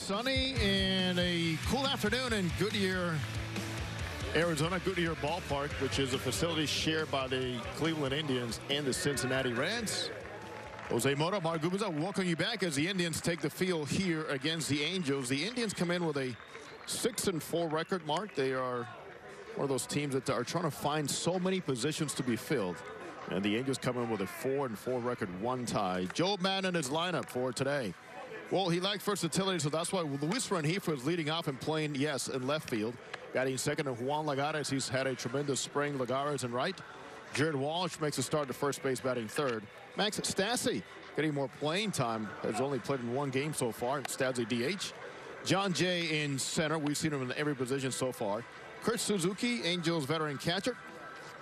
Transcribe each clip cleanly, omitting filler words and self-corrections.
Sunny and a cool afternoon in Goodyear, Arizona. Goodyear Ballpark, which is a facility shared by the Cleveland Indians and the Cincinnati Reds. Jose Mota, Mark Gubicza, welcome you back as the Indians take the field here against the Angels. The Indians come in with a 6-4 record, Mark. They are one of those teams that are trying to find so many positions to be filled. And the Angels come in with a 4-4 record, one tie. Joe Maddon in his lineup for today. Well, he liked versatility, so that's why Luis Rengifo is leading off and playing, yes, in left field. Batting second to Juan Lagares. He's had a tremendous spring. Lagares in right. Jared Walsh makes a start to first base, batting third. Max Stassi getting more playing time. Has only played in one game so far. Stassi DH. John Jay in center. We've seen him in every position so far. Kurt Suzuki, Angels veteran catcher.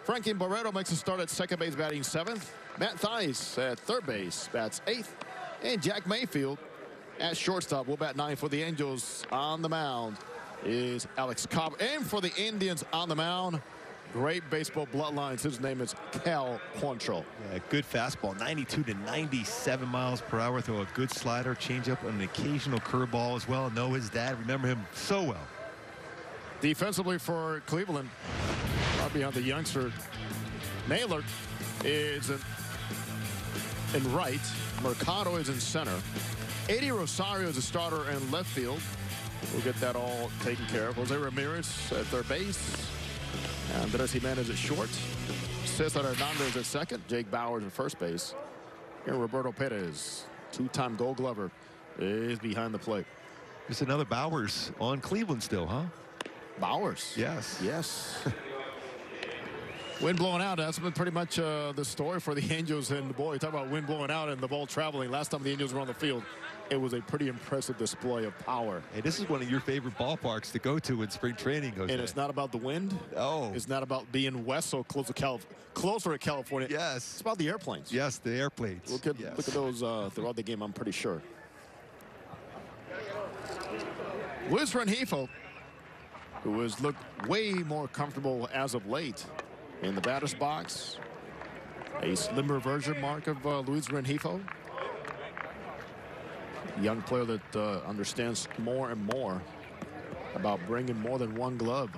Frankie Barreto makes a start at second base, batting seventh. Matt Thaiss at third base, bats eighth. And Jack Mayfield at shortstop will bat ninth. For the Angels on the mound is Alex Cobb. And for the Indians on the mound, great baseball bloodlines. His name is Cal Quantrill. Yeah, good fastball, 92 to 97 miles per hour. Throw a good slider, changeup, and an occasional curveball as well. Know his dad. Remember him so well. Defensively for Cleveland, right behind the youngster, Naylor is in right. Mercado is in center. Eddie Rosario is a starter in left field. We'll get that all taken care of. Jose Ramirez at third base. Andres Jimenez at short. Cesar Hernandez at second. Jake Bauers at first base. And Roberto Perez, two-time Gold Glover, is behind the plate. There's another Bauers on Cleveland still, huh? Bauers? Yes. Yes. Wind blowing out. That's been pretty much the story for the Angels. And boy, talk about wind blowing out and the ball traveling. Last time the Angels were on the field, it was a pretty impressive display of power. Hey, this is one of your favorite ballparks to go to in spring training, Jose. And it's not about the wind. Oh. It's not about being west so closer to California. Yes. It's about the airplanes. Yes, the airplanes. Look at those throughout the game, I'm pretty sure. Luis Rengifo, who has looked way more comfortable as of late in the batter's box. A slimmer version, Mark, of Luis Rengifo. Young player that understands more and more about bringing more than one glove.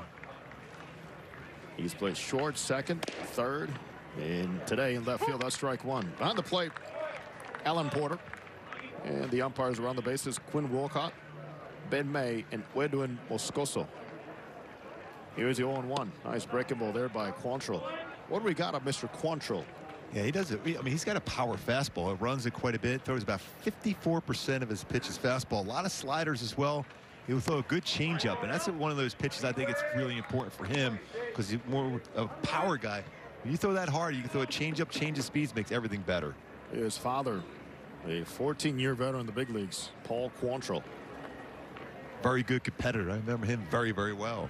He's played short, second, third, and today in left field, that's strike one. Behind the plate, Alan Porter. And the umpires around the bases, Quinn Wolcott, Ben May, and Edwin Moscoso. Here's the 0-1. Nice breaking ball there by Quantrill. What do we got of Mr. Quantrill? Yeah, he does it. I mean, he's got a power fastball. It runs it quite a bit. Throws about 54% of his pitches fastball. A lot of sliders as well. He'll throw a good changeup, and that's one of those pitches I think it's really important for him because he's more of a power guy. When you throw that hard, you can throw a changeup, change of speeds, makes everything better. His father, a 14-year veteran in the big leagues, Paul Quantrill. Very good competitor. I remember him very, very well.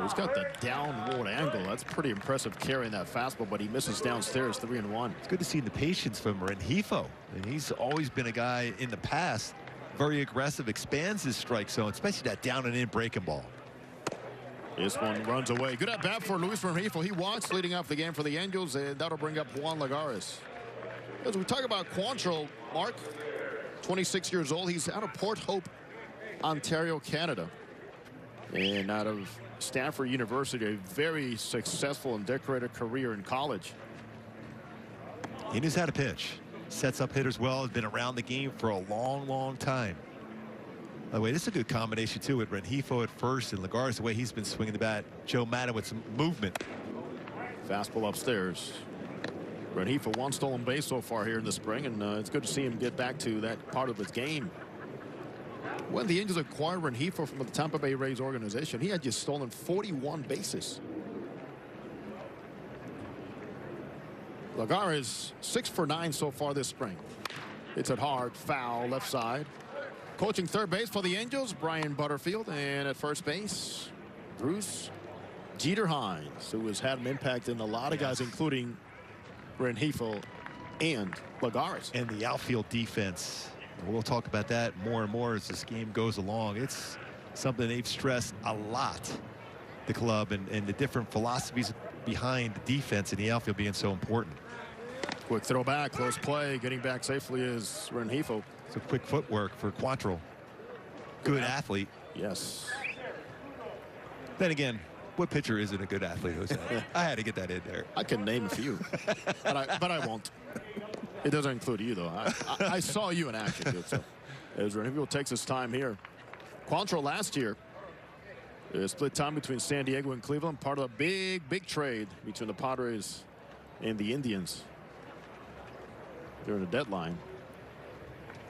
He's got the downward angle. That's pretty impressive carrying that fastball, but he misses downstairs, 3-1. It's good to see the patience from Rengifo. And he's always been a guy in the past, very aggressive, expands his strike zone, especially that down and in breaking ball. This one runs away. Good at bat for Luis Rengifo. He walks leading off the game for the Angels, and that'll bring up Juan Lagares. As we talk about Quantrill, Mark, 26 years old. He's out of Port Hope, Ontario, Canada. And out of Stanford University, a very successful and decorated career in college. He knows how to pitch. Sets up hitters well. Has been around the game for a long, long time. By the way, this is a good combination, too, with Rengifo at first and Lagares, the way he's been swinging the bat. Joe Maddon with some movement. Fastball upstairs. Rengifo one stolen base so far here in the spring, and it's good to see him get back to that part of his game. When the Angels acquired Rengifo from the Tampa Bay Rays organization, he had just stolen 41 bases. Lagares 6 for 9 so far this spring. It's at hard, foul, left side. Coaching third base for the Angels, Brian Butterfield, and at first base, Bruce Jeter Hines, who has had an impact in a lot of guys, including Rengifo and Lagares. And the outfield defense. We'll talk about that more and more as this game goes along. It's something they've stressed a lot, the club, and the different philosophies behind the defense and the outfield being so important. Quick throw back, close play, getting back safely is Rengifo. It's a quick footwork for Quantrill. Good athlete. Yes. Then again, what pitcher isn't a good athlete, Jose? I had to get that in there. I can name a few, but I won't. It doesn't include you, though. I saw you in action, dude, so as Rengifo takes his time here. Quantrill last year, split time between San Diego and Cleveland, part of a big trade between the Padres and the Indians during the deadline.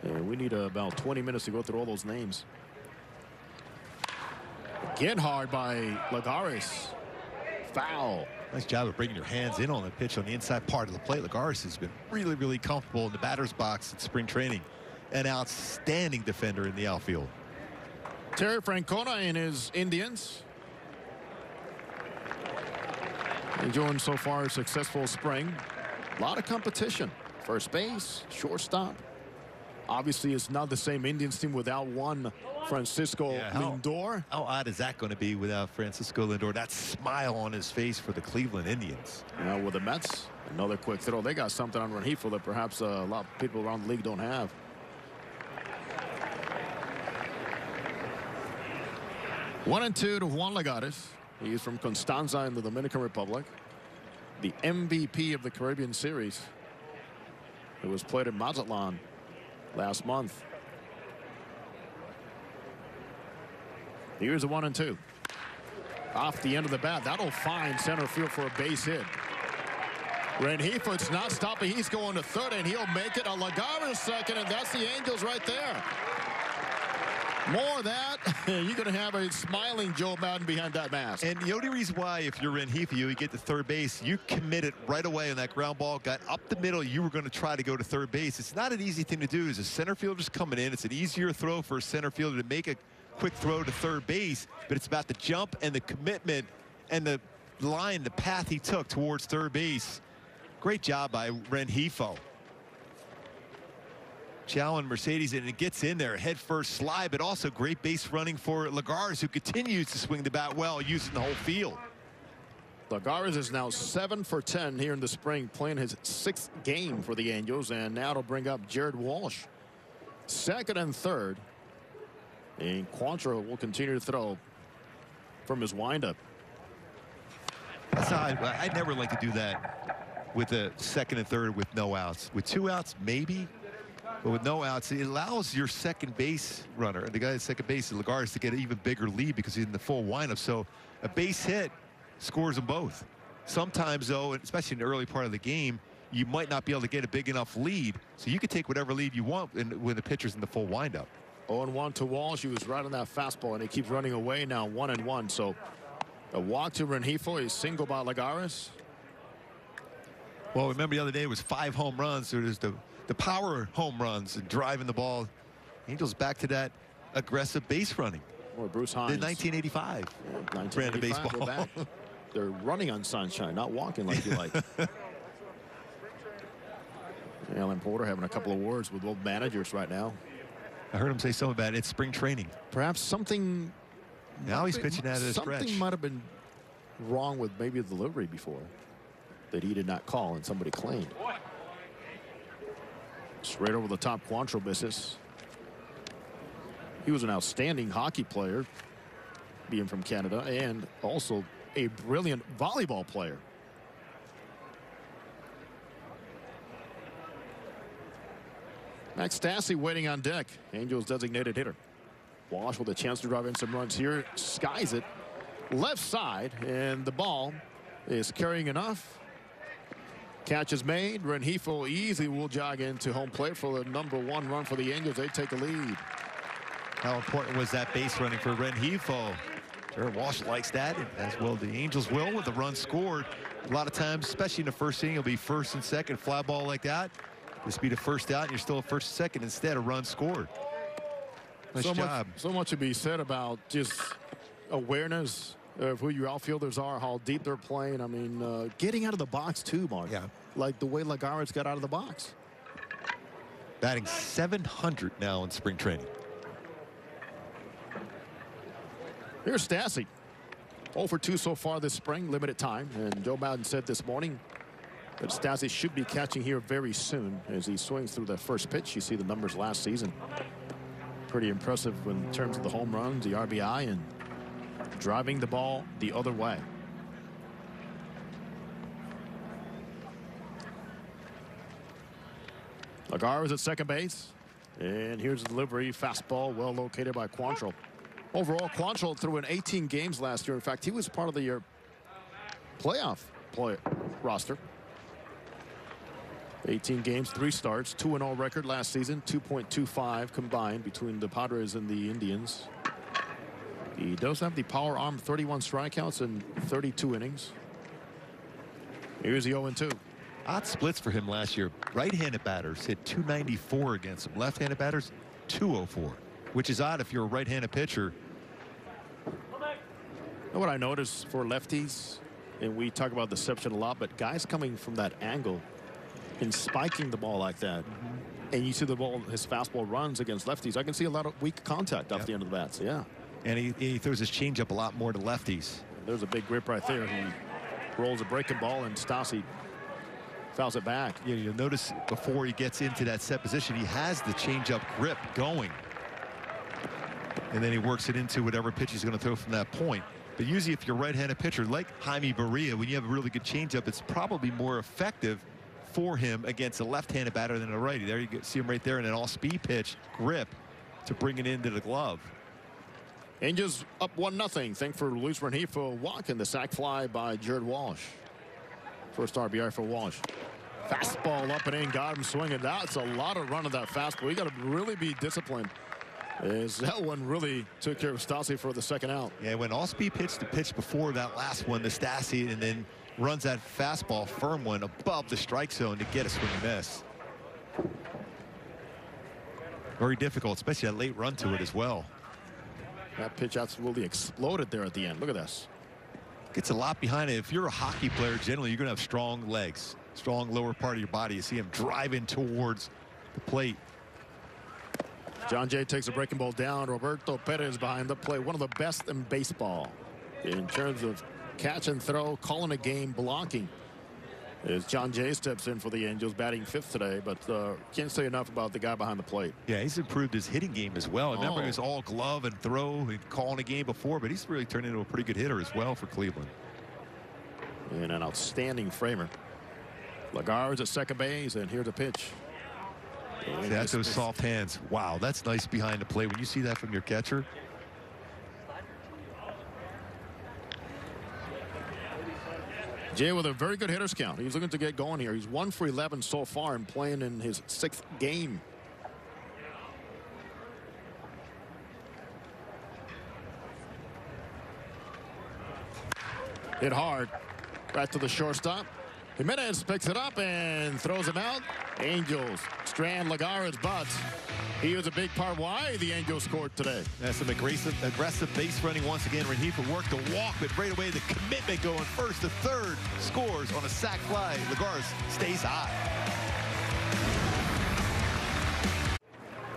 And we need about 20 minutes to go through all those names. Again hard by Lagares. Foul. Nice job of bringing your hands in on the pitch on the inside part of the plate. Lagares has been really comfortable in the batter's box at spring training. An outstanding defender in the outfield. Terry Francona and his Indians enjoying so far a successful spring. A lot of competition. First base, shortstop. Obviously, it's not the same Indians team without one Francisco Lindor. How odd is that going to be without Francisco Lindor? That smile on his face for the Cleveland Indians. Now with the Mets, another quick throw. They got something on Rengifo that perhaps a lot of people around the league don't have. One and two to Juan Lagares. He's from Constanza in the Dominican Republic. The MVP of the Caribbean Series. It was played in Mazatlan last month. Here's a 1-2. Off the end of the bat. That'll find center field for a base hit. Rengifo's not stopping. He's going to third, and he'll make it. A Lagares second, and that's the Angels right there. More of that, you're going to have a smiling Joe Maddon behind that mask. And the only reason why, if you're Rengifo, you get to third base, you committed right away on that ground ball, got up the middle, you were going to try to go to third base. It's not an easy thing to do. As a center fielder's coming in, it's an easier throw for a center fielder to make a quick throw to third base, but it's about the jump and the commitment and the line, the path he took towards third base. Great job by Rengifo. Chow and Mercedes, and it gets in there, head first slide, but also great base running for Lagares, who continues to swing the bat well, using the whole field. Lagares is now 7 for 10 here in the spring, playing his 6th game for the Angels, and now to bring up Jared Walsh, second and third. And Quantrill will continue to throw from his windup. That's how I'd never like to do that with a second and third with no outs. With 2 outs, maybe. But with no outs, it allows your second base runner, the guy at second base, Lagares, to get an even bigger lead because he's in the full windup. So a base hit scores them both. Sometimes, though, especially in the early part of the game, you might not be able to get a big enough lead. So you can take whatever lead you want when the pitcher's in the full windup. 0-1 to Walsh. He was right on that fastball, and he keeps running away now. 1-1. So a walk to Rengifo, a single by Lagares. Well, remember the other day it was 5 home runs. So there's the power home runs and driving the ball. Angels back to that aggressive base running. Or Bruce Hines. In 1985. Yeah, 1985 baseball. We're back. They're running on sunshine, not walking like you like. Alan Porter having a couple of words with both managers right now. I heard him say something about it. It's spring training. Perhaps something. Now he's pitching out of the stretch. Something might have been wrong with maybe a delivery before that he did not call and somebody claimed. Straight over the top, Quantrill misses. He was an outstanding hockey player, being from Canada, and also a brilliant volleyball player. Max Stassi waiting on deck. Angels designated hitter. Walsh with a chance to drive in some runs here. Skies it left side, and the ball is carrying enough. Catch is made. Rengifo easily will jog into home plate for the #1 run for the Angels. They take the lead. How important was that base running for Rengifo? Jared Walsh likes that, as well the Angels will with the run scored. A lot of times, especially in the first inning, it'll be first and second, fly ball like that. This be the first out, and you're still a first and second instead of run scored. Nice job. So much to be said about just awareness of who your outfielders are, how deep they're playing. I mean, getting out of the box too, Mark. Yeah. Like the way Lagares got out of the box. Batting .700 now in spring training. Here's Stassi. 0 for 2 so far this spring, limited time. And Joe Maddon said this morning, that Stassi should be catching here very soon as he swings through that first pitch. You see the numbers last season. Pretty impressive in terms of the home runs, the RBI, and driving the ball the other way. Lagar is at second base. And here's the delivery. Fastball well located by Quantrill. Overall, Quantrill threw in 18 games last year. In fact, he was part of the playoff roster. 18 games, 3 starts, 2-0 record last season, 2.25 combined between the Padres and the Indians. He does have the power arm, 31 strikeouts in 32 innings. Here's the 0-2. Odd splits for him last year. Right-handed batters hit 294 against him. Left-handed batters 204, which is odd if you're a right-handed pitcher. You know what I noticed for lefties, and we talk about deception a lot, but guys coming from that angle and spiking the ball like that, and you see the ball, his fastball runs against lefties. I can see a lot of weak contact off the end of the bats. Yeah. And he throws his changeup a lot more to lefties. There's a big grip right there. He rolls a breaking ball, and Stassi fouls it back. Yeah, you'll notice before he gets into that set position, he has the changeup grip going. And then he works it into whatever pitch he's going to throw from that point. But usually if you're a right-handed pitcher like Jaime Barria, when you have a really good changeup, it's probably more effective for him against a left-handed batter than a righty. There you see him right there in an all-speed pitch, grip to bring it into the glove. Angels up 1-0. Thank for Luis Rengifo walking the sac fly by Jared Walsh. First RBI for Walsh. Fastball up and in, got him swinging. That's a lot of run of that fastball. You got to really be disciplined, as that one really took care of Stassi for the second out. Yeah, when all-speed pitched the pitch before that last one to Stassi, and then runs that fastball, firm one, above the strike zone to get a swing and miss. Very difficult, especially that late run to it as well. That pitch absolutely exploded there at the end. Look at this. Gets a lot behind it. If you're a hockey player, generally you're going to have strong legs, strong lower part of your body. You see him driving towards the plate. John Jay takes a breaking ball down. Roberto Perez behind the plate. One of the best in baseball in terms of catch and throw, calling a game, blocking. As John Jay steps in for the Angels, batting 5th today, but can't say enough about the guy behind the plate. Yeah, he's improved his hitting game as well. Remember, he was all glove and throw and calling a game before, but he's really turned into a pretty good hitter as well for Cleveland. And an outstanding framer. Lagar's at second base, and here's a pitch. See, that's those soft hands. Wow, that's nice behind the plate. When you see that from your catcher. Jay with a very good hitters count. He's looking to get going here. He's 1 for 11 so far and playing in his 6th game. Hit hard. Right to the shortstop. Jimenez picks it up and throws him out. Angels strand Lagar's butt. He was a big part why the Angels scored today. That's some aggressive base running once again. Rengifo worked the walk, but right away the commitment going first to third. Scores on a sac fly. Lagar stays high.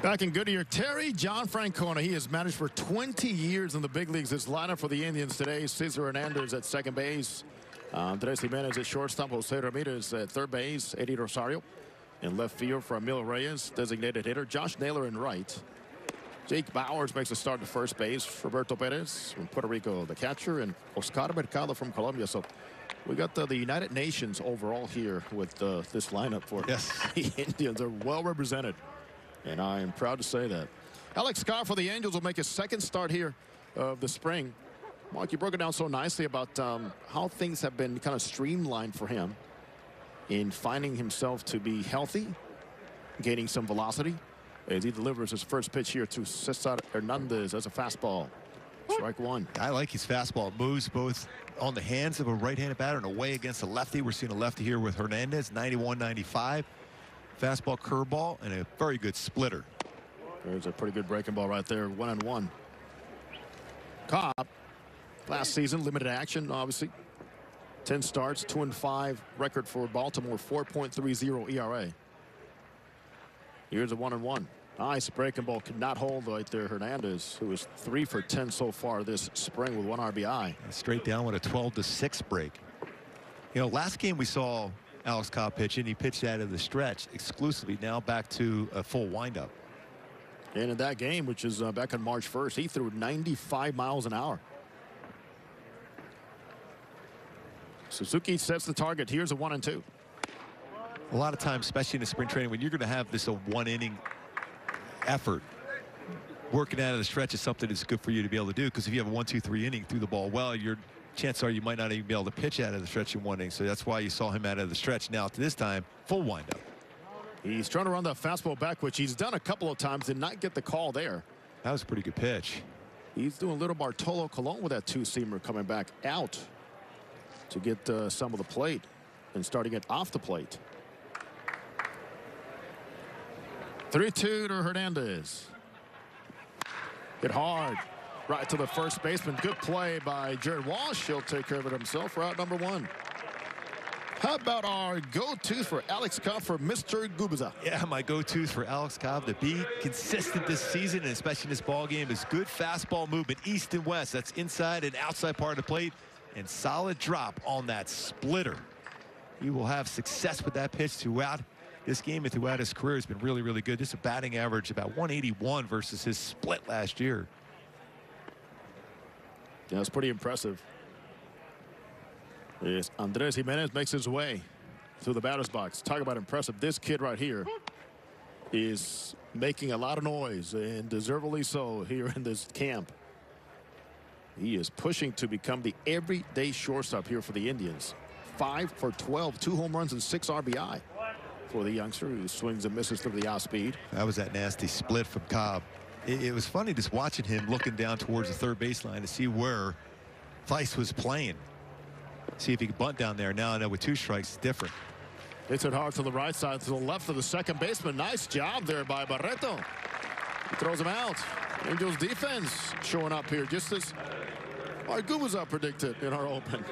Back in Goodyear, Terry John Francona. He has managed for 20 years in the big leagues. His lineup for the Indians today: Cesar Hernandez at second base, Andres Jimenez at shortstop, Jose Ramirez at third base, Eddie Rosario in left field for Emil Reyes, designated hitter, Josh Naylor in right. Jake Bowers makes a start to first base. Roberto Perez from Puerto Rico, the catcher, and Oscar Mercado from Colombia. So we got the United Nations overall here with this lineup for the Indians. Are well represented, and I am proud to say that. Alex Scott for the Angels will make his second start here of the spring. Mark, you broke it down so nicely about how things have been kind of streamlined for him in finding himself to be healthy, gaining some velocity, as he delivers his first pitch here to Cesar Hernandez as a fastball. Strike one. I like his fastball. It moves both on the hands of a right-handed batter and away against a lefty. We're seeing a lefty here with Hernandez, 91-95. Fastball, curveball, and a very good splitter. There's a pretty good breaking ball right there, 1-1. Cobb, last season, limited action, obviously. 10 starts, 2-5 record for Baltimore, 4.30 ERA. Here's a 1-1. Nice breaking ball, could not hold right there. Hernandez, who is 3 for 10 so far this spring with 1 RBI. Straight down with a 12-6 break. You know, last game we saw Alex Cobb pitching. He pitched out of the stretch exclusively. Now back to a full windup. And in that game, which is back on March 1st, he threw 95 miles an hour. Suzuki sets the target. Here's a 1-2. A lot of times, especially in the spring training, when you're going to have this a one-inning effort, working out of the stretch is something that's good for you to be able to do, because if you have a 1-2-3 inning, threw the ball well, your chances are you might not even be able to pitch out of the stretch in one inning. So that's why you saw him out of the stretch. Now to this time, full windup. He's trying to run the fastball back, which he's done a couple of times, did not get the call there. That was a pretty good pitch. He's doing a little Bartolo Colon with that two-seamer coming back out to get some of the plate and starting it off the plate. 3-2 to Hernandez. Hit hard right to the first baseman. Good play by Jared Walsh. He'll take care of it himself. Route number 1. How about our go-tos for Alex Cobb for Mr. Gubicza? Yeah, my go-tos for Alex Cobb to be consistent this season, and especially in this ball game, is good fastball movement east and west. That's inside and outside part of the plate, and solid drop on that splitter. He will have success with that pitch throughout this game and throughout his career. Has been really, really good. Just a batting average about 181 versus his split last year. Yeah, it's pretty impressive. Yes, Andres Gimenez makes his way through the batter's box. Talk about impressive. This kid right here is making a lot of noise, and deservedly so here in this camp. He is pushing to become the everyday shortstop here for the Indians. 5 for 12, 2 home runs and 6 RBI for the youngster who swings and misses through the off speed. That was that nasty split from Cobb. It was funny just watching him looking down towards the third baseline to see where Thaiss was playing. See if he could bunt down there. Now I know with 2 strikes, it's different. Hits it hard to the right side, to the left of the second baseman. Nice job there by Barreto. He throws him out. Angels defense showing up here, just as our Gubicza predicted in our open.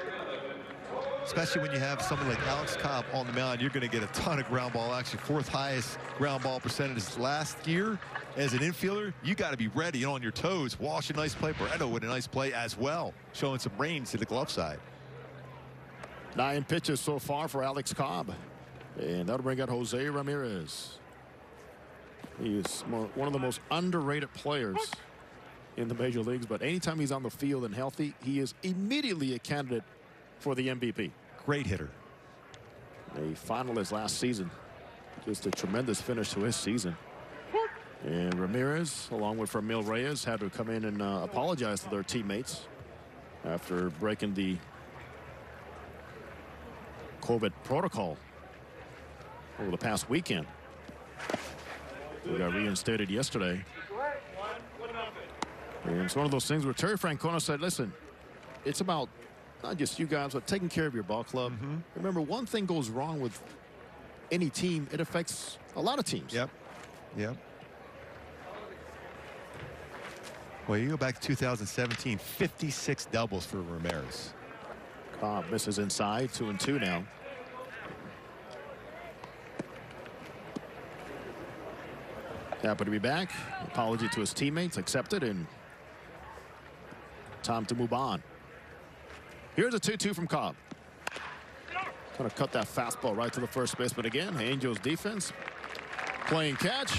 Especially when you have someone like Alex Cobb on the mound, you're going to get a ton of ground ball action. 4th highest ground ball percentage last year. As an infielder, you got to be ready and on your toes. Walsh, a nice play. Barreto with a nice play as well, showing some range to the glove side. 9 pitches so far for Alex Cobb, and that'll bring out Jose Ramirez. He is one of the most underrated players in the major leagues, but anytime he's on the field and healthy, he is immediately a candidate for the MVP. Great hitter. A finalist last season. Just a tremendous finish to his season. And Ramirez, along with Ramil Reyes, had to come in and apologize to their teammates after breaking the COVID protocol over the past weekend. We got reinstated yesterday. And it's one of those things where Terry Francona said, listen, it's about not just you guys, but taking care of your ball club. Remember, one thing goes wrong with any team, it affects a lot of teams. Yep. Well, you go back to 2017, 56 doubles for Ramirez. Cobb misses inside, 2-2 now. Happy to be back. Apology to his teammates accepted, and time to move on. Here's a 2-2 from Cobb. Trying to cut that fastball right to the first baseman again. Angels defense playing catch.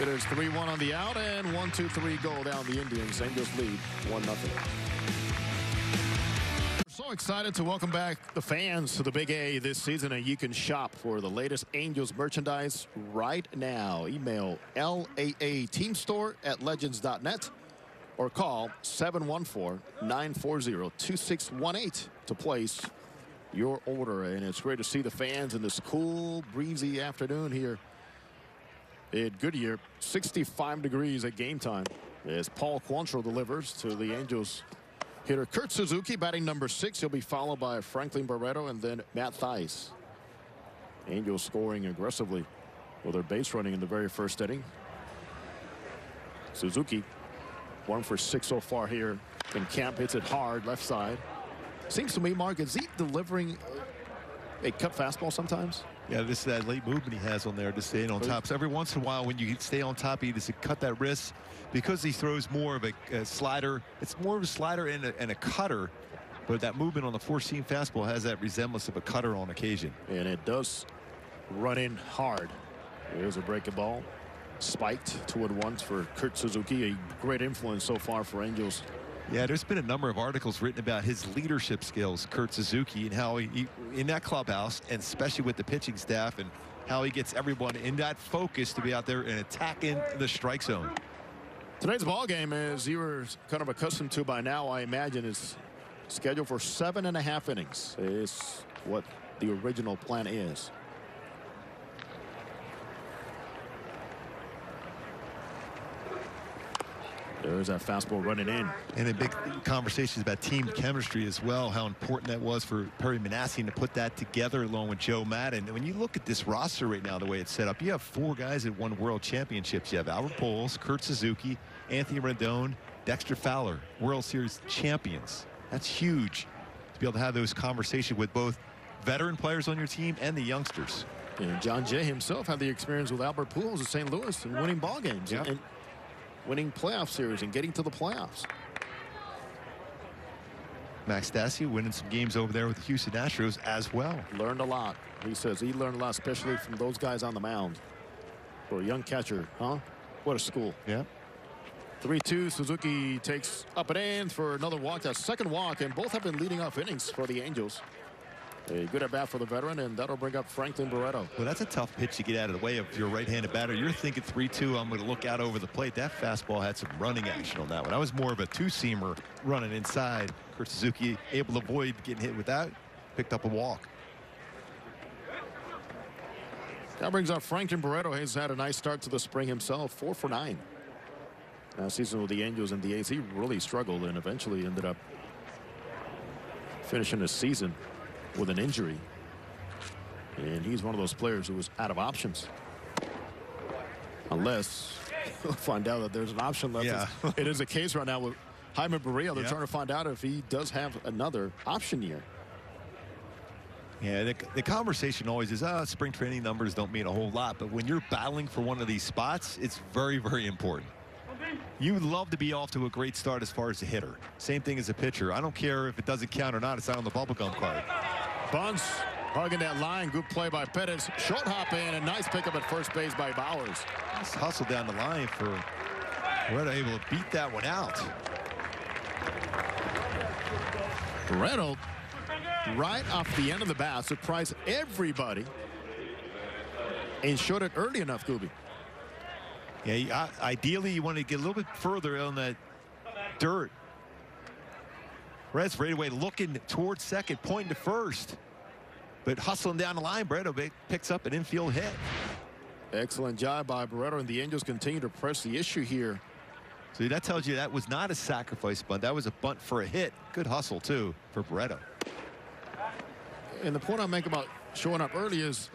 It is 3-1 on the out, and 1-2-3 goal down the Indians. Angels lead 1-0. So excited to welcome back the fans to the Big A this season, and you can shop for the latest Angels merchandise right now. Email LAAteamstore@legends.net or call 714-940-2618 to place your order. And it's great to see the fans in this cool, breezy afternoon here at Goodyear. 65 degrees at game time as Paul Quantrill delivers to the Angels hitter Kurt Suzuki, batting number 6. He'll be followed by Franklin Barreto and then Matt Thaiss. Angels scoring aggressively with their base running in the very first inning. Suzuki 1 for 6 so far here in camp. Hits it hard left side. Seems to me, Mark, is he delivering a cut fastball sometimes? Yeah, this is that late movement he has on there to stay on top. So every once in a while when you stay on top, he just cut that wrist. Because he throws more of a slider, it's more of a slider and a cutter. But that movement on the four-seam fastball has that resemblance of a cutter on occasion. And it does run in hard. Here's a breaking ball. Spiked 2-1 for Kurt Suzuki. A great influence so far for Angels. Yeah, there's been a number of articles written about his leadership skills, Kurt Suzuki, and how he in that clubhouse, and especially with the pitching staff, and how he gets everyone in that focus to be out there and attacking the strike zone. Today's ball game, as you were kind of accustomed to by now, I imagine, is scheduled for 7.5 innings. Is what the original plan is. There's that fastball running in. And a big conversations about team chemistry as well, how important that was for Perry Minasian to put that together along with Joe Maddon. And when you look at this roster right now, the way it's set up, you have 4 guys that won world championships. You have Albert Pujols, Kurt Suzuki, Anthony Rendon, Dexter Fowler, World Series champions. That's huge to be able to have those conversations with both veteran players on your team and the youngsters. And John Jay himself had the experience with Albert Pujols in St. Louis and winning ball games. Yep. And winning playoff series and getting to the playoffs. Max Stassi winning some games over there with the Houston Astros as well. Learned a lot. He says he learned a lot, especially from those guys on the mound. For a young catcher, huh? What a school. Yeah. 3-2. Suzuki takes up and in for another walk. That second walk, and both have been leading off innings for the Angels. A good at bat for the veteran, and that'll bring up Franklin Barreto. Well, that's a tough pitch to get out of the way of your right-handed batter. You're thinking 3-2, I'm going to look out over the plate. That fastball had some running action on that one. That was more of a two-seamer running inside. Kurt Suzuki able to avoid getting hit with that. Picked up a walk. That brings up Franklin Barreto. He's had a nice start to the spring himself. 4 for 9. Last season with the Angels and the A's, he really struggled and eventually ended up finishing the season with an injury. And he's one of those players who was out of options. Unless we'll find out that there's an option left. Yeah. It is a case right now with Jaime Barria. They're Yeah. trying to find out if he does have another option year. Yeah, the conversation always is, spring training numbers don't mean a whole lot. But when you're battling for one of these spots, it's very, very important. You would love to be off to a great start as far as a hitter. Same thing as a pitcher. I don't care if it doesn't count or not. It's not on the bubblegum card. Bunce hugging that line. Good play by Pettis. Short hop in. A nice pickup at first base by Bowers. Nice hustle down the line for Barreto, able to beat that one out. Barreto, right off the end of the bat, surprised everybody and showed it early enough, Gooby. Yeah, ideally you want to get a little bit further on that dirt. Red's right away looking towards second, pointing to first. But hustling down the line, Barreto picks up an infield hit. Excellent job by Barreto, and the Angels continue to press the issue here. So that tells you that was not a sacrifice bunt. That was a bunt for a hit. Good hustle, too, for Barreto. And the point I make about showing up early is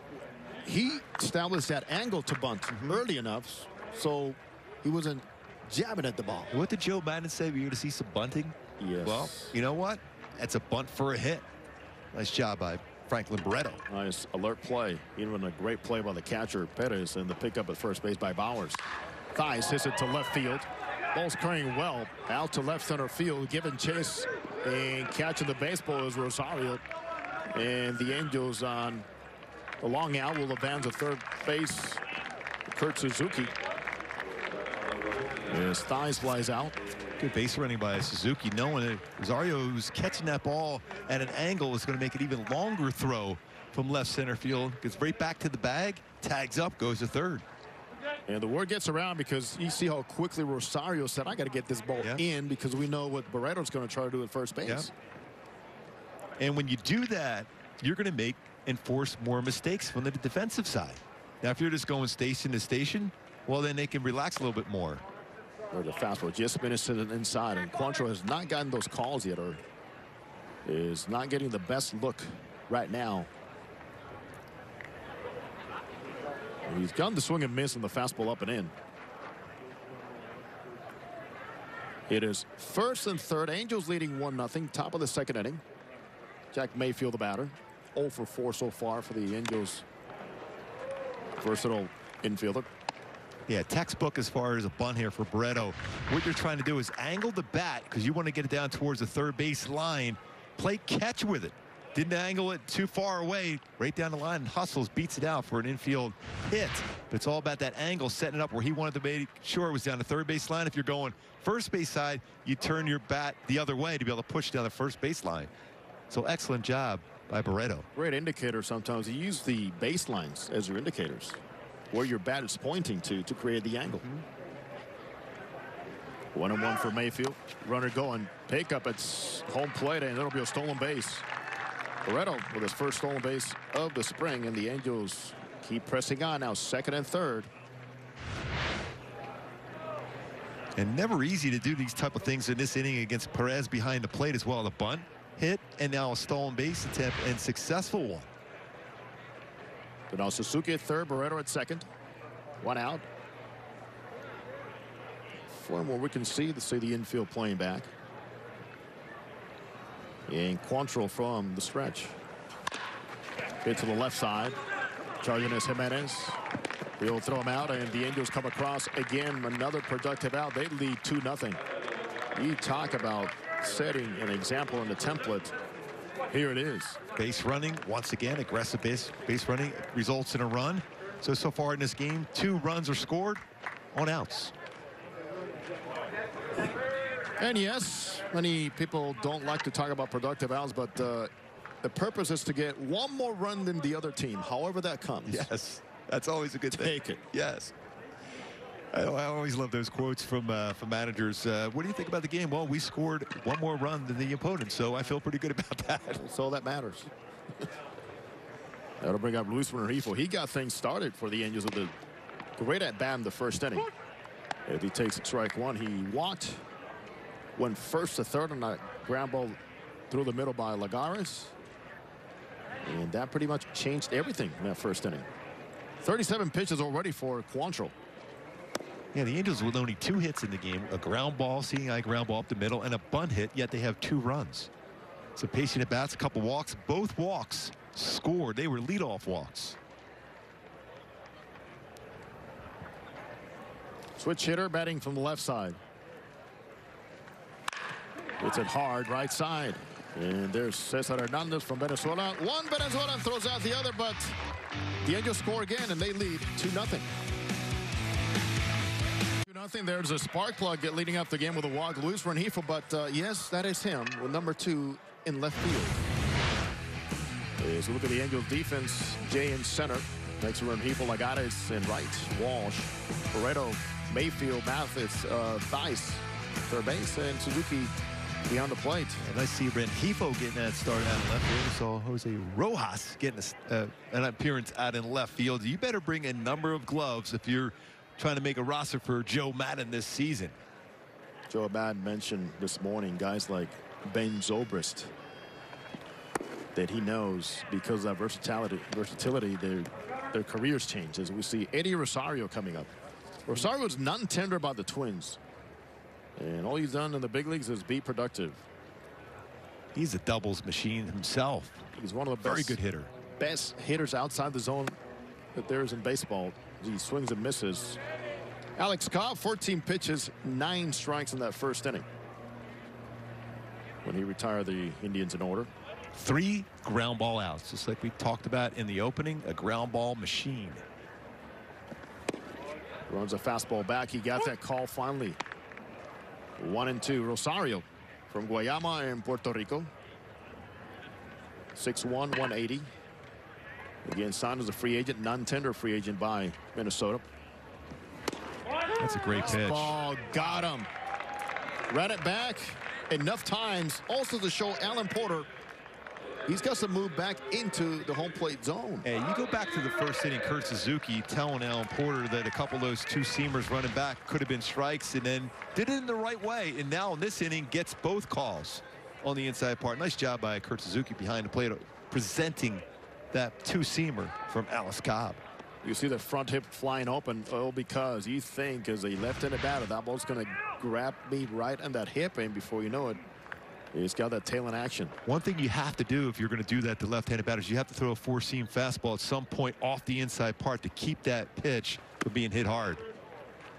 he established that angle to bunt early enough, so he wasn't jabbing at the ball. What did Joe Maddon say? We're going to see some bunting? Yes. Well, you know what? That's a bunt for a hit. Nice job by Franklin Barreto. Nice alert play. Even a great play by the catcher, Pettis, and the pickup at first base by Bowers. Thies hits it to left field. Ball's carrying well out to left center field, giving chase and catching the baseball is Rosario. And the Angels on the long out will advance to third base. Kurt Suzuki. As Thies flies out. Good base running by Suzuki, knowing that Rosario, who's catching that ball at an angle, is going to make an even longer throw from left center field. Gets right back to the bag, tags up, goes to third. And the word gets around because you see how quickly Rosario said, I got to get this ball in because we know what Barreto's going to try to do at first base. Yeah. And when you do that, you're going to enforce more mistakes from the defensive side. Now, if you're just going station to station, well, then they can relax a little bit more. Or the fastball just finished it inside, and Quantrill has not gotten those calls yet, or is not getting the best look right now. He's gotten the swing and miss on the fastball up and in. It is first and third. Angels leading 1-0. Top of the second inning. Jack Mayfield, the batter. 0 for 4 so far for the Angels. Versatile infielder. Yeah, textbook as far as a bunt here for Barreto. What you're trying to do is angle the bat because you want to get it down towards the third base line play catch with it. Didn't angle it too far away, right down the line, and hustles, beats it out for an infield hit. But it's all about that angle, setting it up where he wanted to make sure it was down the third base line. If you're going first base side, you turn your bat the other way to be able to push down the first base line. So excellent job by Barreto. Great indicator sometimes. You use the baselines as your indicators, where your bat is pointing to create the angle. 1-1 for Mayfield. Runner going. Pick up at home plate, and it'll be a stolen base. Barreto with his first stolen base of the spring, and the Angels keep pressing on now, second and third. And never easy to do these type of things in this inning against Perez behind the plate as well. The bunt, hit, and now a stolen base attempt, and successful one. But now Suzuki at third, Barreto at second. One out. From where we can see the infield playing back. And Quantrill from the stretch. Hit to the left side. Charging is Jimenez. He'll throw him out, and the Angels come across again. Another productive out. They lead 2-0. You talk about setting an example in the template. Here it is. Base running, once again, aggressive base running results in a run. So far in this game, 2 runs are scored on outs. And yes, many people don't like to talk about productive outs, but the purpose is to get one more run than the other team, however that comes. Yes, that's always a good thing. Take it. Yes. I always love those quotes from managers. What do you think about the game? Well, we scored one more run than the opponent, so I feel pretty good about that. That's all that matters. That'll bring up Luis Rengifo. He got things started for the Angels with a great at-bat in the first inning. If he takes strike one, he walked. Went first to third on that ground ball through the middle by Lagares. And that pretty much changed everything in that first inning. 37 pitches already for Quantrill. Yeah, the Angels with only 2 hits in the game. A ground ball, seeing eye ground ball up the middle, and a bunt hit, yet they have 2 runs. So patient at bats, a couple walks. Both walks scored. They were leadoff walks. Switch hitter batting from the left side. Hits it hard right side. And there's Cesar Hernandez from Venezuela. One Venezuelan throws out the other, but the Angels score again, and they lead 2-0. 2-0. There's a spark plug leading up the game with a walk. Luis Rengifo, but yes, that is him with number 2 in left field. As we look at the Angels defense, Jay in center. Next to Rengifo, Lagares in right. Walsh, Barreto, Mayfield, Mathis, Thaiss, third base, and Suzuki beyond the plate. And I see Rengifo getting that start out in left field. We saw Jose Rojas getting an appearance out in left field. You better bring a number of gloves if you're trying to make a roster for Joe Maddon this season. Joe Maddon mentioned this morning guys like Ben Zobrist that he knows because of versatility their careers change. As we see Eddie Rosario coming up. Rosario's non-tender about the Twins. And all he's done in the big leagues is be productive. He's a doubles machine himself. He's one of the very good hitter. Best hitters outside the zone that there is in baseball. He swings and misses. Alex Cobb, 14 pitches, 9 strikes in that first inning. When he retired the Indians in order. 3 ground ball outs, just like we talked about in the opening. A ground ball machine. Runs a fastball back. He got that call finally. 1-2. Rosario from Guayama in Puerto Rico. 6'1", 180. Again, signed as a free agent, non-tender free agent by Minnesota. That's a great pitch. Ball got him. Ran it back enough times also to show Alan Porter he's got to move back into the home plate zone. Hey, you go back to the first inning, Kurt Suzuki telling Alan Porter that a couple of those 2 seamers running back could have been strikes, and then did it in the right way. And now in this inning gets both calls on the inside part. Nice job by Kurt Suzuki behind the plate, presenting that 2-seamer from Alex Cobb. You see the front hip flying open, because you think as a left-handed batter that ball's going to grab me right on that hip, and before you know it, he's got that tail in action. One thing you have to do if you're going to do that to left-handed batters, you have to throw a 4-seam fastball at some point off the inside part to keep that pitch from being hit hard.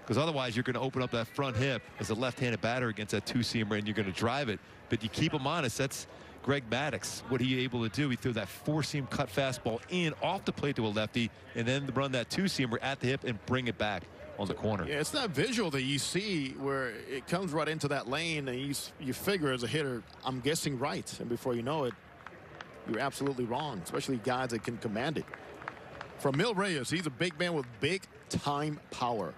Because otherwise you're going to open up that front hip as a left-handed batter against that 2-seamer, and you're going to drive it. But you keep them honest. That's Greg Maddux. What are you able to do? He threw that four-seam cut fastball in off the plate to a lefty, and then run that two-seamer at the hip and bring it back on the corner. Yeah, it's that visual that you see where it comes right into that lane, and you figure as a hitter, I'm guessing right, and before you know it, you're absolutely wrong, especially guys that can command it. From Mil Reyes, he's a big man with big-time power.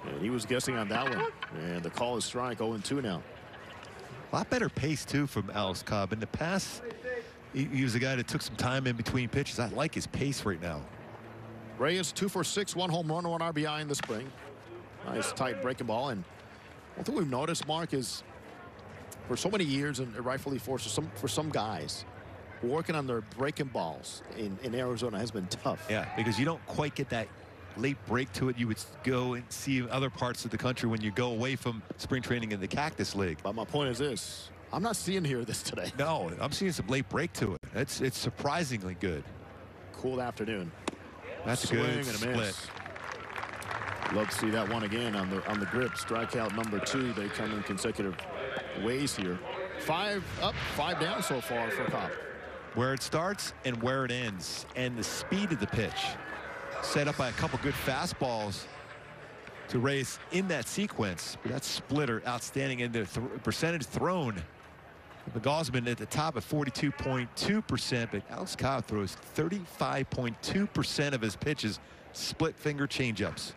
And he was guessing on that one. And the call is strike, 0-2 now. A lot better pace, too, from Alex Cobb. In the past, he was a guy that took some time in between pitches. I like his pace right now. Reyes, 2 for 6, 1 home run, 1 RBI in the spring. Nice tight breaking ball. And one thing we've noticed, Mark, is for so many years, and rightfully for some guys, working on their breaking balls in Arizona has been tough. Yeah, because you don't quite get that late break to it. You would go and see other parts of the country when you go away from spring training in the Cactus League. But my point is this. I'm not seeing this today. No, I'm seeing some late break to it. It's surprisingly good. Cool afternoon. That's a Swing good and a split. miss. Love to see that one again on the grip. Strikeout number 2. They come in consecutive ways here. 5 up, 5 down so far for Cobb. Where it starts and where it ends, and the speed of the pitch, set up by a couple good fastballs to race in that sequence. But that splitter outstanding, and the percentage thrown. The Gosman at the top at 42.2%, but Alex Cobb throws 35.2% of his pitches split finger changeups.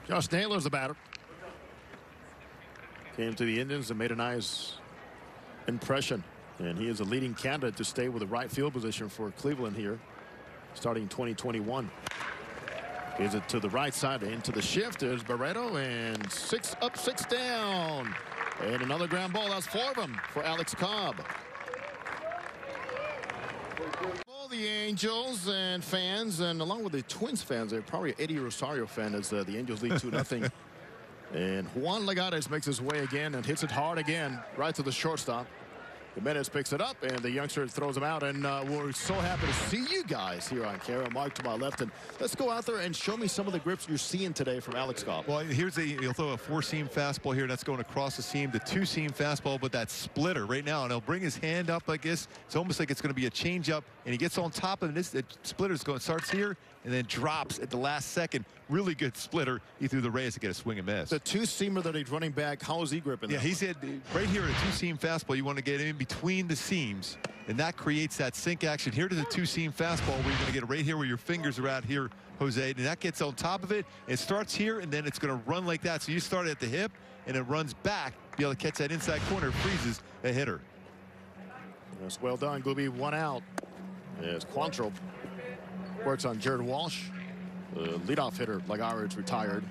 Josh Naylor's the batter. Came to the Indians and made a nice impression. And he is a leading candidate to stay with the right field position for Cleveland here, starting 2021. Gives it to the right side into the shift. There's Barreto, and 6 up, 6 down. And another ground ball. That's 4 of them for Alex Cobb. All the Angels and fans, and along with the Twins fans, they're probably an Eddie Rosario fan as the Angels lead 2-0. And Juan Lagares makes his way again and hits it hard again right to the shortstop. Jimenez picks it up, and the youngster throws him out, and we're so happy to see you guys here on camera. Mark to my left, and let's go out there and show me some of the grips you're seeing today from Alex Cobb. Well, he'll throw a 4-seam fastball here. That's going across the seam. The 2-seam fastball, but that splitter right now, and he'll bring his hand up like this. It's almost like it's going to be a changeup, and he gets on top of this. The splitter's going, starts here and then drops at the last second. Really good splitter. He threw the Reyes to get a swing and miss. The 2-seamer that he's running back, how is he gripping? Yeah, he's right here at a 2-seam fastball. You want to get in between the seams, and that creates that sink action. Here to the 2-seam fastball, where you're going to get it right here where your fingers are at here, Jose, and that gets on top of it. It starts here, and then it's going to run like that. So you start at the hip, and it runs back, be able to catch that inside corner, freezes a hitter. That's well done, Gooby. 1 out. As Quantrill works on Jared Walsh. The leadoff hitter, Lagares, retired.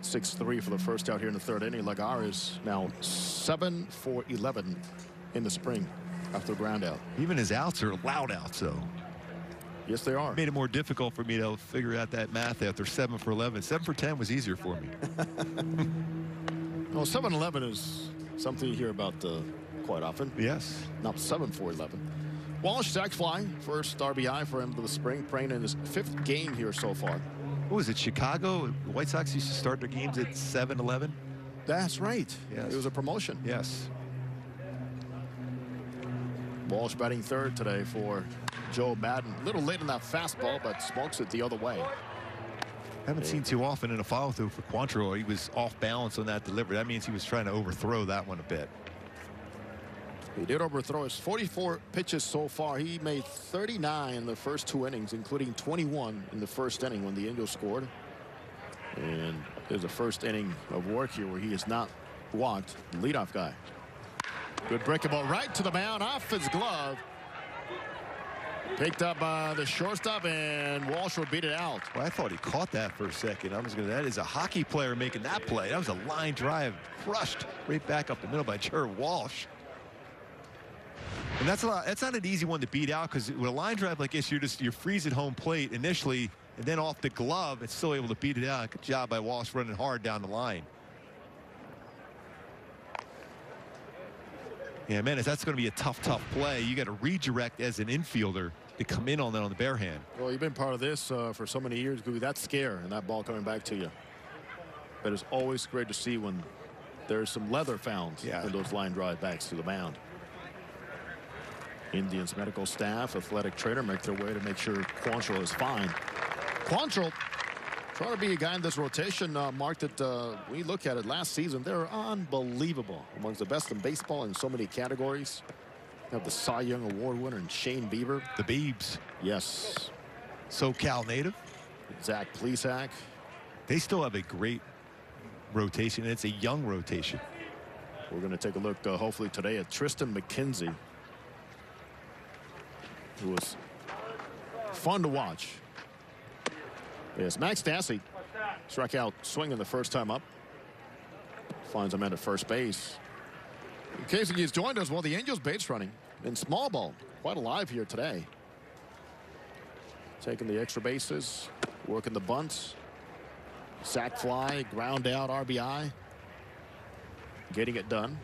6-3 for the first out here in the 3rd inning. Lagares now 7 for 11 in the spring after the ground out. Even his outs are loud outs, though. Yes, they are. Made it more difficult for me to figure out that math after 7 for 11. 7 for 10 was easier for me. Well, 7-11 is something you hear about quite often. Yes. Not 7 for 11. Walsh, sac fly, first RBI for him for the spring, playing in his 5th game here so far. What was it, Chicago? The White Sox used to start their games at 7-11? That's right. Yes. It was a promotion. Yes. Walsh batting 3rd today for Joe Madden. A little late in that fastball, but smokes it the other way. Haven't seen too often in a follow-through for Quantrill. He was off balance on that delivery. That means he was trying to overthrow that one a bit. He did overthrow his 44 pitches so far. He made 39 in the first 2 innings, including 21 in the 1st inning when the Angels scored. And there's a 1st inning of work here where he is not walked. Leadoff guy. Good breaking ball right to the mound, off his glove. Picked up by the shortstop, and Walsh will beat it out. Well, I thought he caught that for a second. That is a hockey player making that play. That was a line drive, crushed right back up the middle by Jared Walsh. And that's not an easy one to beat out, because with a line drive like this, you're freezing home plate initially, and then off the glove, it's still able to beat it out. Good job by Walsh running hard down the line. Yeah, man, that's going to be a tough play. You got to redirect as an infielder to come in on that on the bare hand. Well, you've been part of this for so many years, Gooey. That scare and that ball coming back to you. But it's always great to see when there's some leather found in those line drive backs to the mound. Indians medical staff, athletic trainer make their way to make sure Quantrill is fine. Quantrill trying to be a guy in this rotation, Mark, that we look at it last season. They're unbelievable. Amongst the best in baseball in so many categories. You have the Cy Young Award winner and Shane Bieber. The Biebs. Yes. SoCal native. Zach Plesac. They still have a great rotation, and it's a young rotation. We're going to take a look, hopefully today, at Tristan McKenzie, who was fun to watch. Yes, Max Stassi struck out swinging the first time up. Finds him at first base. In case he's joined us, well, the Angels base running in small ball. Quite alive here today. Taking the extra bases, working the bunts. Sac fly, ground out, RBI. Getting it done.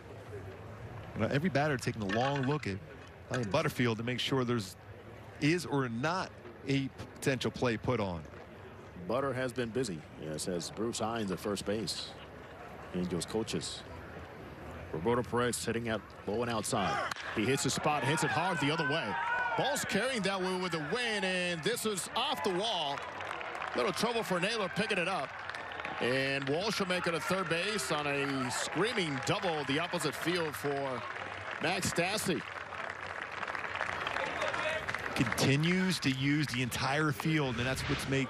Every batter taking a long look at Butterfield to make sure there's or not a potential play put on. Butter has been busy. Yes, as Bruce Hines at first base. Angels coaches. Roberto Perez hitting out low and outside. He hits the spot, hits it hard the other way. Ball's carrying that way with the wind, and this is off the wall. Little trouble for Naylor picking it up. And Walsh will make it at third base on a screaming double the opposite field for Max Stassi. Continues to use the entire field, and that's what's made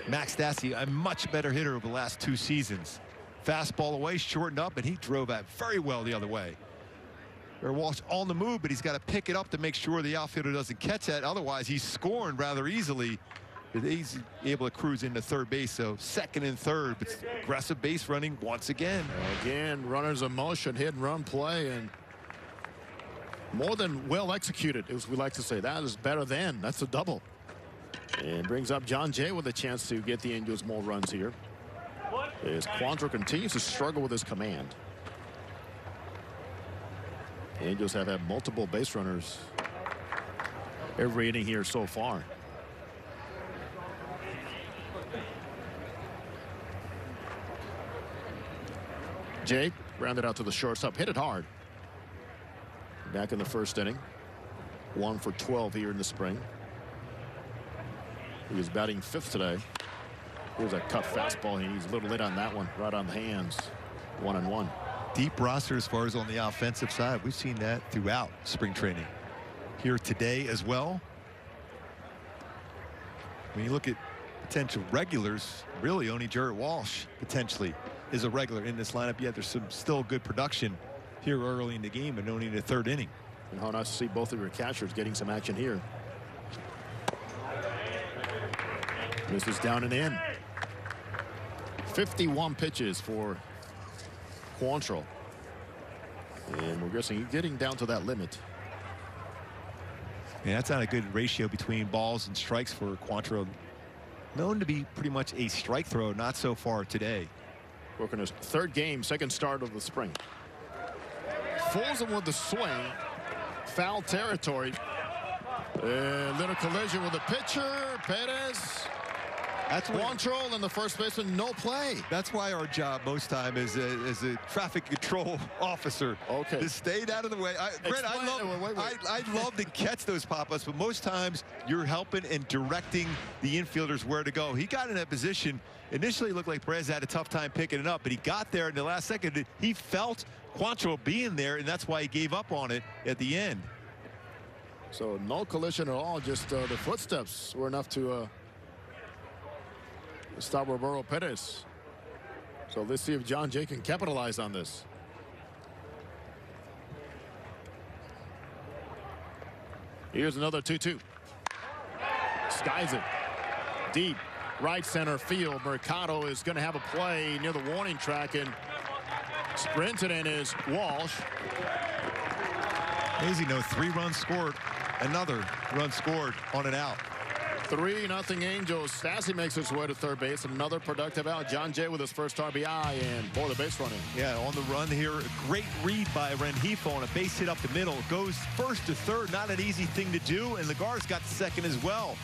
Max Stassi a much better hitter over the last 2 seasons. Fastball away, shortened up, and he drove that very well the other way. Walsh on the move, but he's got to pick it up to make sure the outfielder doesn't catch that. Otherwise, he's scoring rather easily. He's able to cruise into third base, so second and third, but aggressive base running once again. Again, runners in motion, hit and run play, and more than well executed, as we like to say. That is better than. That's a double. And brings up Jon Jay with a chance to get the Angels more runs here. As Quantrill continues to struggle with his command. The Angels have had multiple base runners every inning here so far. Jay rounded out to the shortstop, hit it hard. Back in the first inning. 1 for 12 here in the spring. He was batting 5th today. Here's a cut fastball. He's a little late on that one. Right on the hands. 1-1. Deep roster as far as on the offensive side. We've seen that throughout spring training. Here today as well. When you look at potential regulars, really only Jared Walsh potentially is a regular in this lineup. Yet there's some still good production here early in the game and only in the 3rd inning. And how nice to see both of your catchers getting some action here. This is down and in. 51 pitches for Quantrill. And we're guessing he's getting down to that limit. Yeah, that's not a good ratio between balls and strikes for Quantrill. Known to be pretty much a strike throw, not so far today. Working his 3rd game, 2nd start of the spring. Fools him with the swing. Foul territory. Little collision with the pitcher. Perez. That's Quantrill and the first baseman, no play. That's why our job most time is as a traffic control officer. Okay. To stay out of the way. Brett, I love to catch those pop-ups, but most times you're helping and directing the infielders where to go. He got in that position. Initially, it looked like Perez had a tough time picking it up, but he got there in the last second. He felt Quantrill being there, and that's why he gave up on it at the end. So no collision at all. Just the footsteps were enough to stop Roberto Perez. So let's see if Jon Jay can capitalize on this. Here's another 2-2. Skies it. Deep. Right center field. Mercado is going to have a play near the warning track, and sprinted in is Walsh. Amazing, no 3 runs scored. Another run scored on an out. 3-0 Angels. Stassi makes his way to third base. Another productive out. Jon Jay with his first RBI, and boy, the base running. Yeah, on the run here. Great read by Rengifo on a base hit up the middle. Goes first to third. Not an easy thing to do, and Lagar's got the second as well.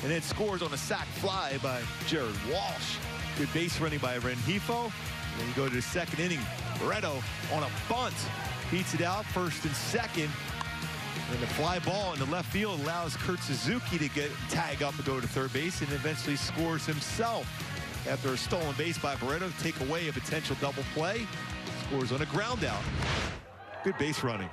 And then scores on a sac fly by Jared Walsh. Good base running by Rengifo. Then you go to the second inning. Barreto on a bunt beats it out, first and second. And the fly ball in the left field allows Kurt Suzuki to tag up and go to third base, and eventually scores himself after a stolen base by Barreto to take away a potential double play. Scores on a ground out. Good base running.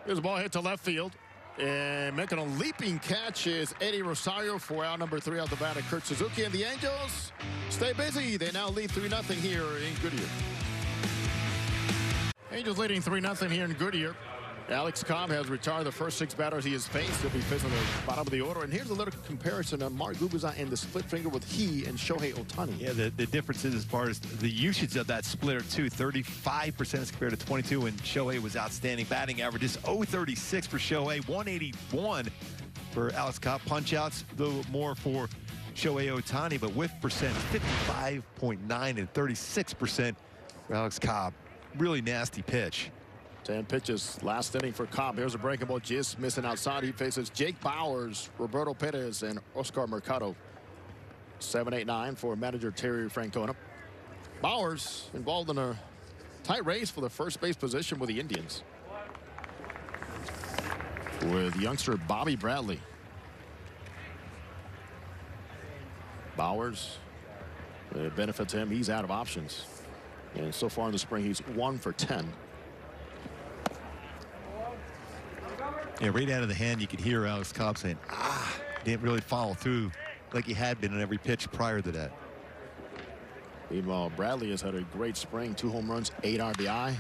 Here's a ball hit to left field. And making a leaping catch is Eddie Rosario for out number 3 out the bat of Kurt Suzuki. And the Angels stay busy. They now lead 3-0 here in Goodyear. Angels leading 3-0 here in Goodyear. Alex Cobb has retired the first 6 batters he has faced. He'll be facing the bottom of the order. And here's a little comparison of Mark Gubicza and the split finger with he and Shohei Ohtani. Yeah, the difference is as far as the usage of that splitter, too. 35% as compared to 22, and Shohei was outstanding. Batting averages .036 for Shohei, 181 for Alex Cobb. Punch-outs, a little more for Shohei Ohtani, but whiff percent 55.9 and 36% for Alex Cobb. Really nasty pitch. 10 pitches last inning for Cobb. Here's a breaking ball just missing outside. He faces Jake Bauers, Roberto Perez, and Oscar Mercado. 7-8-9 for manager Terry Francona. Bauers involved in a tight race for the first base position with the Indians, with youngster Bobby Bradley. Bauers, the benefit to him, he's out of options. And so far in the spring, he's 1 for 10. Yeah, right out of the hand, you could hear Alex Cobb saying, didn't really follow through like he had been on every pitch prior to that. Meanwhile, Bradley has had a great spring. 2 home runs, 8 RBI.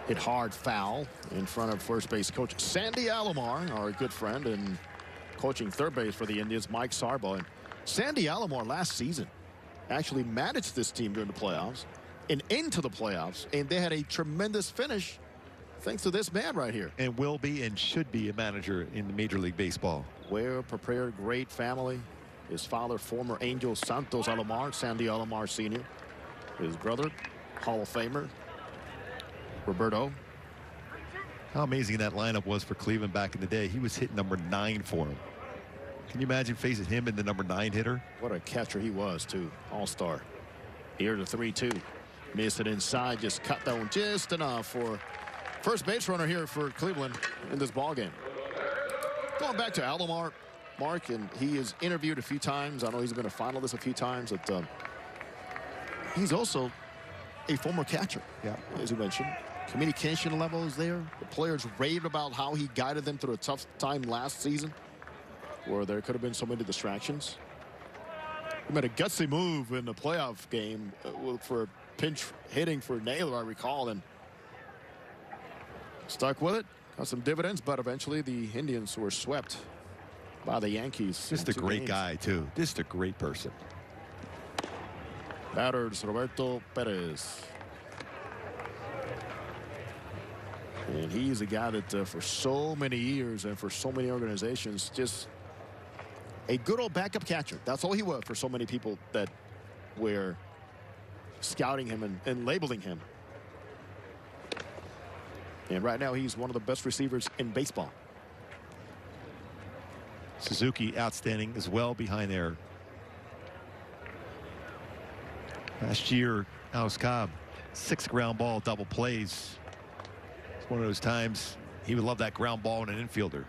Hit hard foul in front of first base coach Sandy Alomar, our good friend, and coaching third base for the Indians, Mike Sarbo. And Sandy Alomar last season actually managed this team during the playoffs and into the playoffs, and they had a tremendous finish thanks to this man right here. And will be and should be a manager in the Major League Baseball. Well-prepared, great family. His father, former Angel Santos Alomar, Sandy Alomar Sr. His brother, Hall of Famer, Roberto. How amazing that lineup was for Cleveland back in the day. He was hitting number 9 for him. Can you imagine facing him and the number 9 hitter? What a catcher he was, too. All-star. Here to 3-2. Missed it inside, just cut down just enough for first base runner here for Cleveland in this ball game. Going back to Alomar, Mark, and he is interviewed a few times. I know he's been a finalist a few times. But he's also a former catcher. Yeah, as you mentioned, communication level is there. The players raved about how he guided them through a tough time last season, where there could have been so many distractions. He made a gutsy move in the playoff game for pinch hitting for Naylor, I recall, and stuck with it. Got some dividends, but eventually the Indians were swept by the Yankees. Just a great guy, too. Just a great person. Batters Roberto Perez. And he's a guy that for so many years and for so many organizations, just a good old backup catcher. That's all he was for so many people that were scouting him and labeling him. And right now, he's one of the best receivers in baseball. Suzuki outstanding as well behind there. Last year, Alex Cobb, 6 ground ball double plays. It's one of those times he would love that ground ball in an infielder.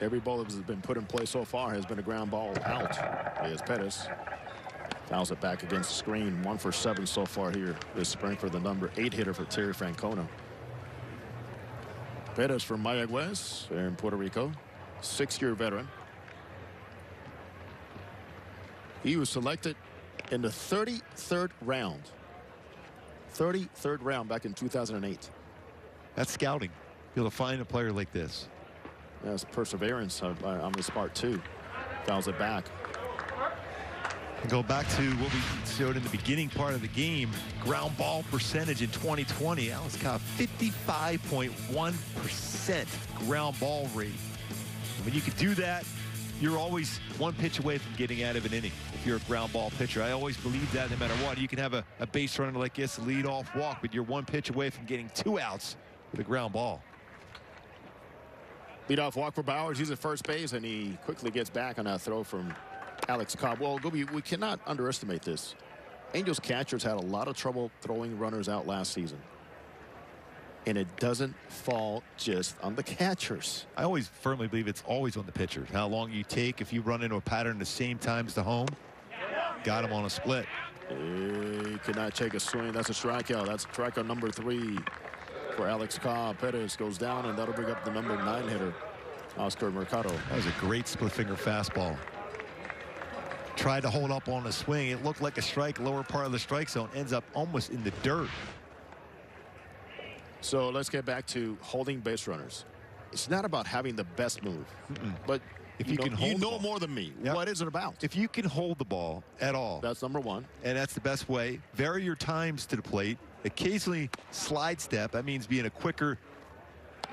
Every ball that has been put in play so far has been a ground ball out. As Pettis fouls it back against the screen. 1 for 7 so far here this spring for the number 8 hitter for Terry Francona. Pettis from Mayagüez in Puerto Rico, 6-year veteran. He was selected in the 33rd round. 33rd round back in 2008. That's scouting. Be able to find a player like this. That's perseverance on his part, too. Fouls it back. And go back to what we showed in the beginning part of the game. Ground ball percentage in 2020. Alex Cobb, 55.1% ground ball rate. When you can do that, you're always 1 pitch away from getting out of an inning if you're a ground ball pitcher. I always believe that no matter what. You can have a base runner like this, a lead-off walk, but you're 1 pitch away from getting 2 outs with a ground ball. Lead-off walk for Bauers. He's at first base, and he quickly gets back on that throw from Alex Cobb. Well, we cannot underestimate this. Angels catchers had a lot of trouble throwing runners out last season. And it doesn't fall just on the catchers. I always firmly believe it's always on the pitcher. How long you take if you run into a pattern the same time as the home. Got him on a split. He could not take a swing. That's a strikeout. That's strikeout number 3 for Alex Cobb. Perez goes down, and that'll bring up the number 9 hitter, Oscar Mercado. That was a great split finger fastball. Tried to hold up on the swing. It looked like a strike, lower part of the strike zone. Ends up almost in the dirt. So let's get back to holding base runners. It's not about having the best move, but if you can hold you the know ball. more than me. Yep. What is it about? If you can hold the ball at all, That's number 1. and that's the best way. Vary your times to the plate. Occasionally slide step. That means being a quicker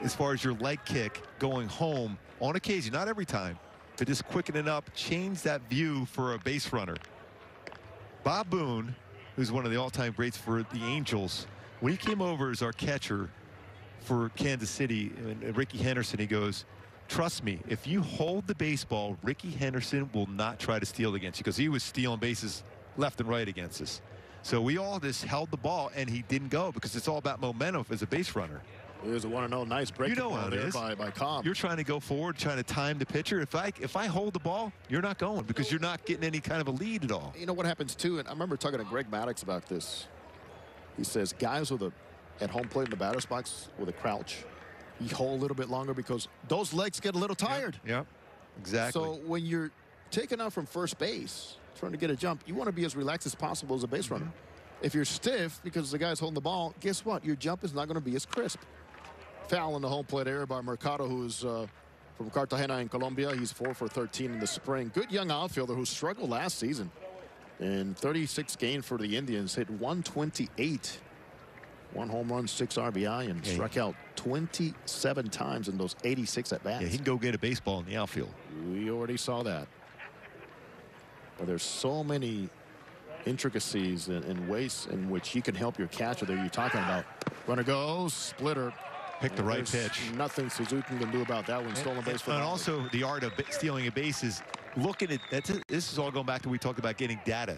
as far as your leg kick going home on occasion, not every time, but just quickening up, change that view for a base runner. Bob Boone, who's one of the all-time greats for the Angels, when he came over as our catcher for Kansas City and Ricky Henderson, he goes, trust me, if you hold the baseball, Ricky Henderson will not try to steal against you, because he was stealing bases left and right against us. So we all just held the ball, and he didn't go, because it's all about momentum as a base runner. Here's a 1-0 nice break. You know how it is. By Cobb. You're trying to go forward, trying to time the pitcher. If I hold the ball, you're not going, because you're not getting any kind of a lead at all. You know what happens too, and I remember talking to Greg Maddux about this. He says guys with at home plate in the batter's box with a crouch, you hold a little bit longer because those legs get a little tired. Yeah, exactly. So when you're taking out from first base, trying to get a jump, you want to be as relaxed as possible as a base runner. If you're stiff because the guy's holding the ball, guess what? Your jump is not going to be as crisp. Foul in the home plate area by Mercado, who's from Cartagena in Colombia. He's 4 for 13 in the spring. Good young outfielder who struggled last season. In 36 games for the Indians, hit 128. 1 home run, 6 RBI, and struck out 27 times in those 86 at-bats. Yeah, he can go get a baseball in the outfield. We already saw that. But there's so many intricacies and ways in which you can help your catcher there. You're talking about runner goes, splitter. Pick the right There's pitch. Nothing Suzuki can do about that one. Stolen base for And also the art of stealing a base is looking at that. This is all going back to we talked about getting data.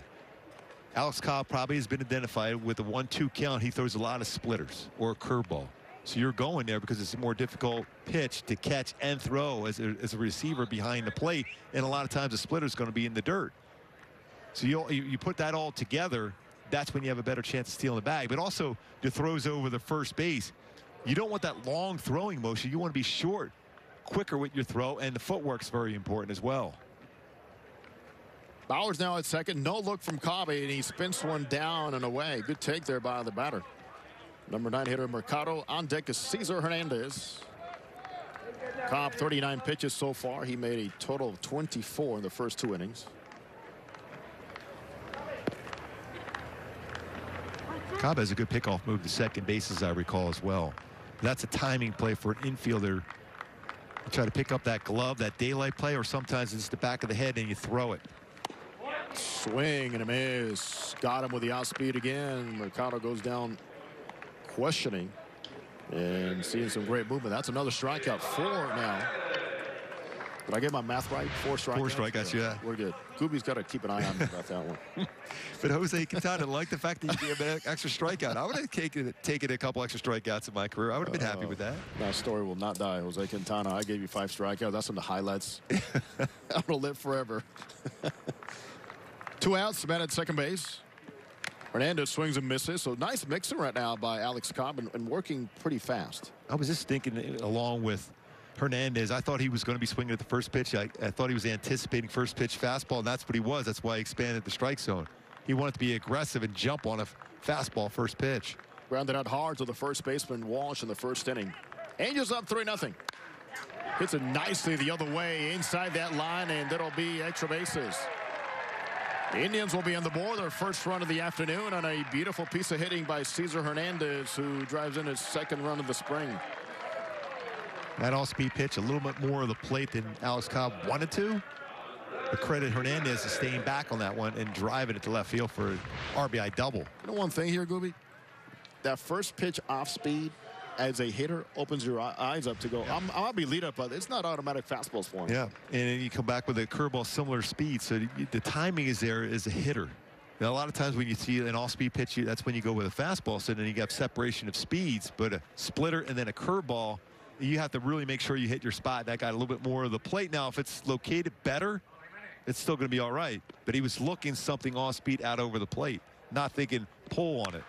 Alex Cobb probably has been identified with a 1-2 count. He throws a lot of splitters or a curveball. So you're going there because it's a more difficult pitch to catch and throw as a receiver behind the plate. And a lot of times the splitter is going to be in the dirt. So you put that all together, that's when you have a better chance of stealing the bag. But also the throws over the first base. You don't want that long throwing motion. You want to be short, quicker with your throw, and the footwork's very important as well. Bauers now at second. No look from Cobb, and he spins one down and away. Good take there by the batter. Number 9 hitter Mercado. On deck is Cesar Hernandez. Cobb 39 pitches so far. He made a total of 24 in the first 2 innings. Cobb has a good pickoff move to second base, as I recall, as well. That's a timing play for an infielder. You try to pick up that glove, that daylight play, or sometimes it's the back of the head and you throw it. Swing and a miss. Got him with the outspeed again. Mercado goes down questioning and seeing some great movement. That's another strikeout. 4 now. Did I get my math right? 4 strikeouts? 4 strikeouts, yeah. We're good. Gooby's got to keep an eye on me about that one. But Jose Quintana, like the fact that you gave an extra strikeout. I would have taken a couple extra strikeouts in my career. I would have been happy with that. That story will not die, Jose Quintana. I gave you 5 strikeouts. That's in the highlights. That'll live forever. 2 outs, man at second base. Hernandez swings and misses. So nice mixing right now by Alex Cobb and working pretty fast. I was just thinking along with Hernandez, I thought he was going to be swinging at the first pitch. I thought he was anticipating first pitch fastball, and that's what he was. That's why he expanded the strike zone. He wanted to be aggressive and jump on a fastball first pitch. Grounded out hard to the first baseman Walsh in the first inning. Angels up 3-0. Hits it nicely the other way inside that line, and that'll be extra bases. The Indians will be on the board, their first run of the afternoon, on a beautiful piece of hitting by Cesar Hernandez, who drives in his second run of the spring. That all-speed pitch, a little bit more of the plate than Alex Cobb wanted to. But credit Hernandez is staying back on that one and driving it to left field for an RBI double. You know one thing here, Gooby? That first pitch off speed as a hitter opens your eyes up to go, yeah. I'll be lead up, but it's not automatic fastballs for him. Yeah, and then you come back with a curveball similar speed, so the timing is there as a hitter. Now, a lot of times when you see an all-speed pitch, that's when you go with a fastball. So then you got separation of speeds, but a splitter and then a curveball, you have to really make sure you hit your spot. That got a little bit more of the plate. Now, if it's located better, it's still going to be all right. But he was looking something off-speed out over the plate, not thinking pull on it.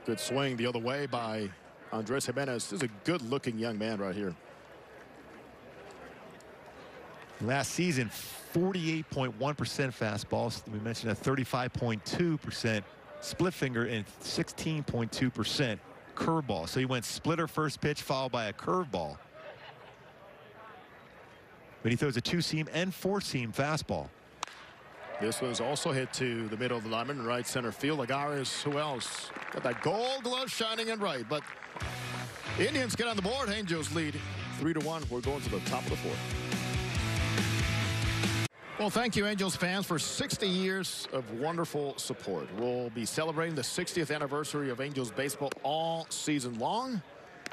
Good swing the other way by Andres Gimenez. This is a good-looking young man right here. Last season, 48.1% fastballs. We mentioned a 35.2% split finger and 16.2% curveball. So he went splitter first pitch followed by a curveball. But he throws a two-seam and four-seam fastball. This was also hit to the middle of the lineman, right center field. Lagares, who else? Got that gold glove shining in right. But the Indians get on the board. Angels lead 3-1. We're going to the top of the fourth. Well, thank you, Angels fans, for 60 years of wonderful support. We'll be celebrating the 60th anniversary of Angels baseball all season long.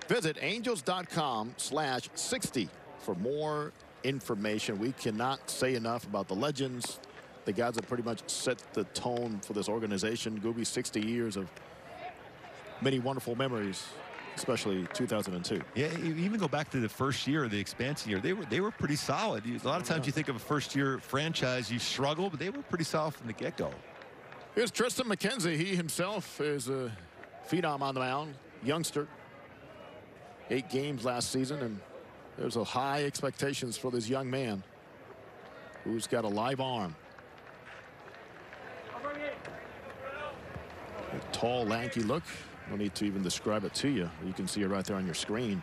Visit angels.com/60 for more information. We cannot say enough about the legends, the guys that pretty much set the tone for this organization. Gooby, 60 years of many wonderful memories, especially 2002. Yeah, you even go back to the first year of the expansion year. They were pretty solid. A lot of times you think of a first-year franchise, you struggle, but they were pretty solid from the get-go. Here's Triston McKenzie. He himself is a phenom on the mound, youngster. 8 games last season, and there's a high expectations for this young man who's got a live arm. A tall, lanky look. No need to even describe it to you. You can see it right there on your screen.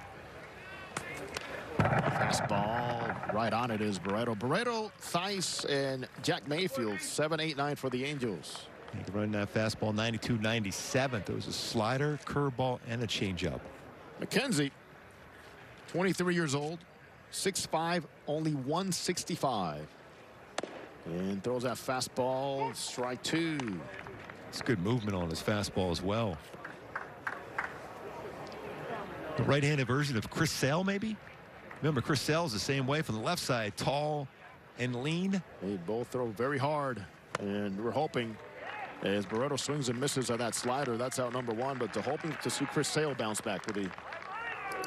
Fastball right on it is Barreto. Barreto, Theis, and Jack Mayfield. 7, 8, 9 for the Angels. You can run that fastball 92, 97. There was a slider, curveball, and a changeup. McKenzie, 23 years old, 6'5", only 165. And throws that fastball, strike 2. It's good movement on his fastball as well. The right-handed version of Chris Sale, maybe? Remember, Chris Sale's the same way from the left side, tall and lean. They both throw very hard, and we're hoping as Barreto swings and misses on that slider, that's out number 1, but they're hoping to see Chris Sale bounce back with the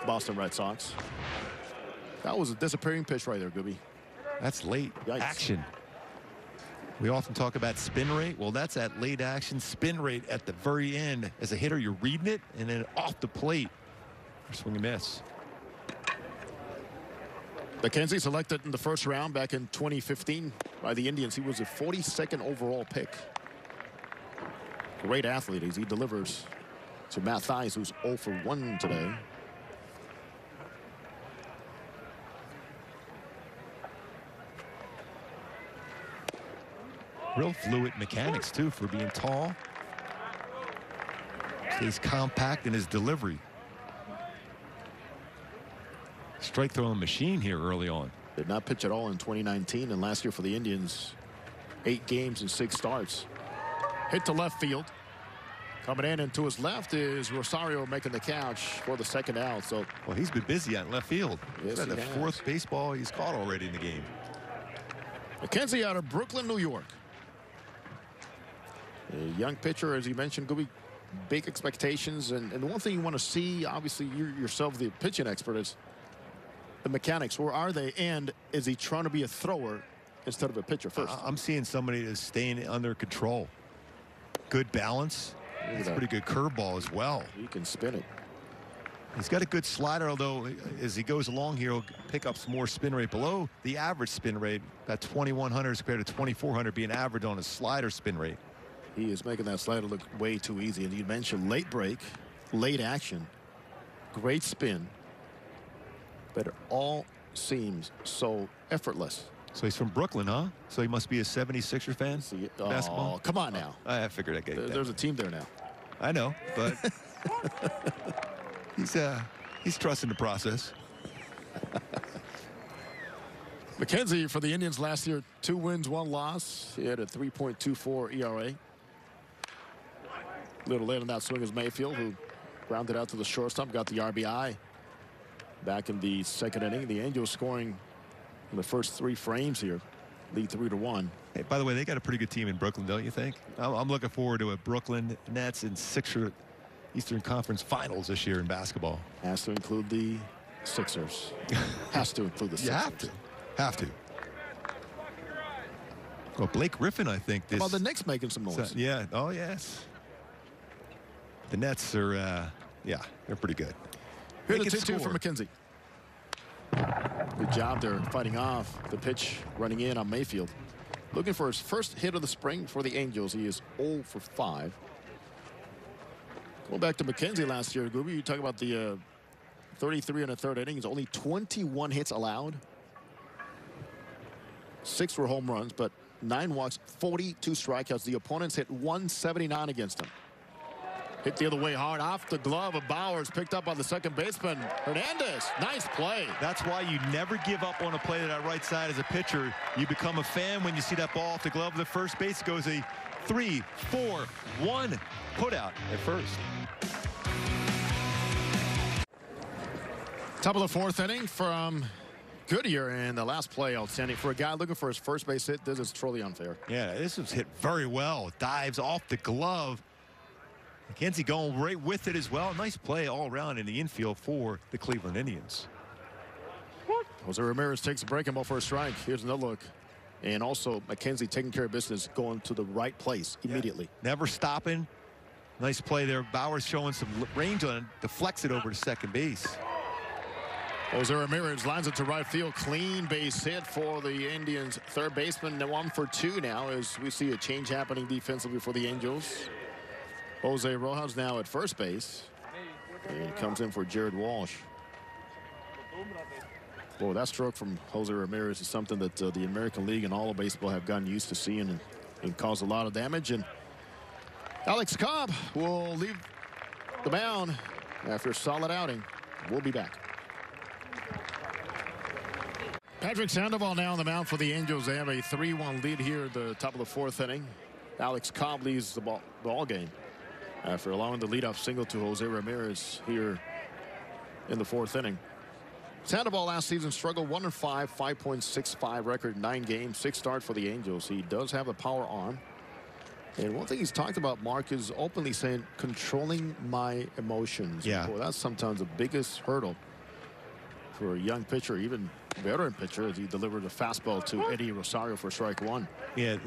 Boston Red Sox. That was a disappearing pitch right there, Gooby. That's late action. We often talk about spin rate. Well, that's that late action spin rate at the very end. As a hitter, you're reading it, and then off the plate, swing and miss. McKenzie selected in the first round back in 2015 by the Indians. He was a 42nd overall pick. Great athlete as he delivers to Matt Theis, who's 0 for 1 today. Real fluid mechanics, too, for being tall. Stays compact in his delivery. Strike throwing machine here early on. Did not pitch at all in 2019, and last year for the Indians, 8 games and 6 starts. Hit to left field. Coming in and to his left is Rosario making the catch for the second out. So, well, he's been busy out in left field. Yes, the 4th baseball he's caught already in the game. McKenzie out of Brooklyn, New York. A young pitcher, as you mentioned, Gooby, big expectations. And the one thing you want to see, obviously, you yourself, the pitching expert, is the mechanics. Where are they? And is he trying to be a thrower instead of a pitcher first? I'm seeing somebody that's staying under control. Good balance. It's a pretty good curveball as well. He can spin it. He's got a good slider, although as he goes along here, he'll pick up some more spin rate below the average spin rate. About 2,100 compared to 2,400 being average on his slider spin rate. He is making that slider look way too easy. And you mentioned late break, late action, great spin. But it all seems so effortless. So he's from Brooklyn, huh? So he must be a 76er fan? Basketball? Oh, come on now. I figured I'd get it. There's a team there now. I know, but he's trusting the process. McKenzie for the Indians last year, 2 wins, 1 loss. He had a 3.24 ERA. A little late on that swing is Mayfield, who grounded out to the shortstop, got the RBI. Back in the 2nd inning, the Angels scoring in the first 3 frames here. lead 3-1. Hey, by the way, they got a pretty good team in Brooklyn, don't you think? I'm looking forward to a Brooklyn Nets in Sixer Eastern Conference Finals this year in basketball. Has to include the Sixers. Has to include the Sixers. You have to. Well, Blake Griffin, I think this. Well, the Knicks making some noise. So, yeah. Oh, yes. The Nets are, yeah, they're pretty good. Here's the 2-2 for McKenzie. Good job there fighting off the pitch running in on Mayfield. Looking for his first hit of the spring for the Angels. He is 0 for 5. Going back to McKenzie last year, Gooby, you talk about the 33 in the third innings, only 21 hits allowed. 6 were home runs, but 9 walks, 42 strikeouts. The opponents hit 179 against him. Hit the other way hard off the glove of Bowers, picked up by the second baseman. Hernandez, nice play. That's why you never give up on a play to that right side as a pitcher. You become a fan when you see that ball off the glove of the first base. It goes a 3-4-1 put out at first. Top of the fourth inning from Goodyear, and the last play outstanding for a guy looking for his first base hit. This is truly unfair. Yeah, this was hit very well. Dives off the glove. McKenzie going right with it as well. Nice play all around in the infield for the Cleveland Indians. Jose Ramirez takes a breaking ball for a strike. Here's another look. And also McKenzie taking care of business, going to the right place immediately. Yeah, never stopping. Nice play there. Bowers showing some range on it. Deflects it over to second base. Jose Ramirez lines it to right field. Clean base hit for the Indians. Third baseman, 1 for 2 now as we see a change happening defensively for the Angels. Jose Rojas now at first base. And he comes in for Jared Walsh. Boy, that stroke from Jose Ramirez is something that the American League and all of baseball have gotten used to seeing and caused a lot of damage. And Alex Cobb will leave the mound after a solid outing. We'll be back. Patrick Sandoval now on the mound for the Angels. They have a 3-1 lead here at the top of the fourth inning. Alex Cobb leads the ball game after allowing the leadoff single to Jose Ramirez here in the fourth inning. Sandoval last season struggled 1-5, 5.65 record, 9 games, 6 starts for the Angels. He does have a power arm. And one thing he's talked about, Mark, is openly saying, controlling my emotions. Yeah. Boy, that's sometimes the biggest hurdle for a young pitcher, even veteran pitcher, as he delivered a fastball to Eddie Rosario for strike 1. Yeah.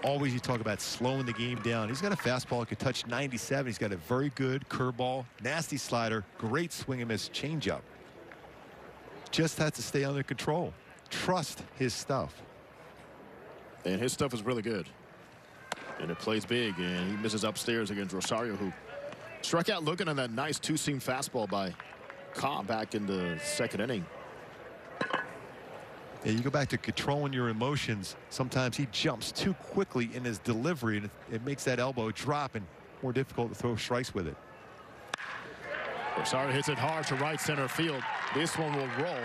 Always you talk about slowing the game down. He's got a fastball that could touch 97. He's got a very good curveball, nasty slider, great swing and miss changeup. Just has to stay under control. Trust his stuff. And his stuff is really good. And it plays big, and he misses upstairs against Rosario, who struck out looking at that nice two-seam fastball by Cobb back in the second inning. Yeah, you go back to controlling your emotions. Sometimes he jumps too quickly in his delivery, and it makes that elbow drop and more difficult to throw strikes with it. Rosario hits it hard to right center field. This one will roll.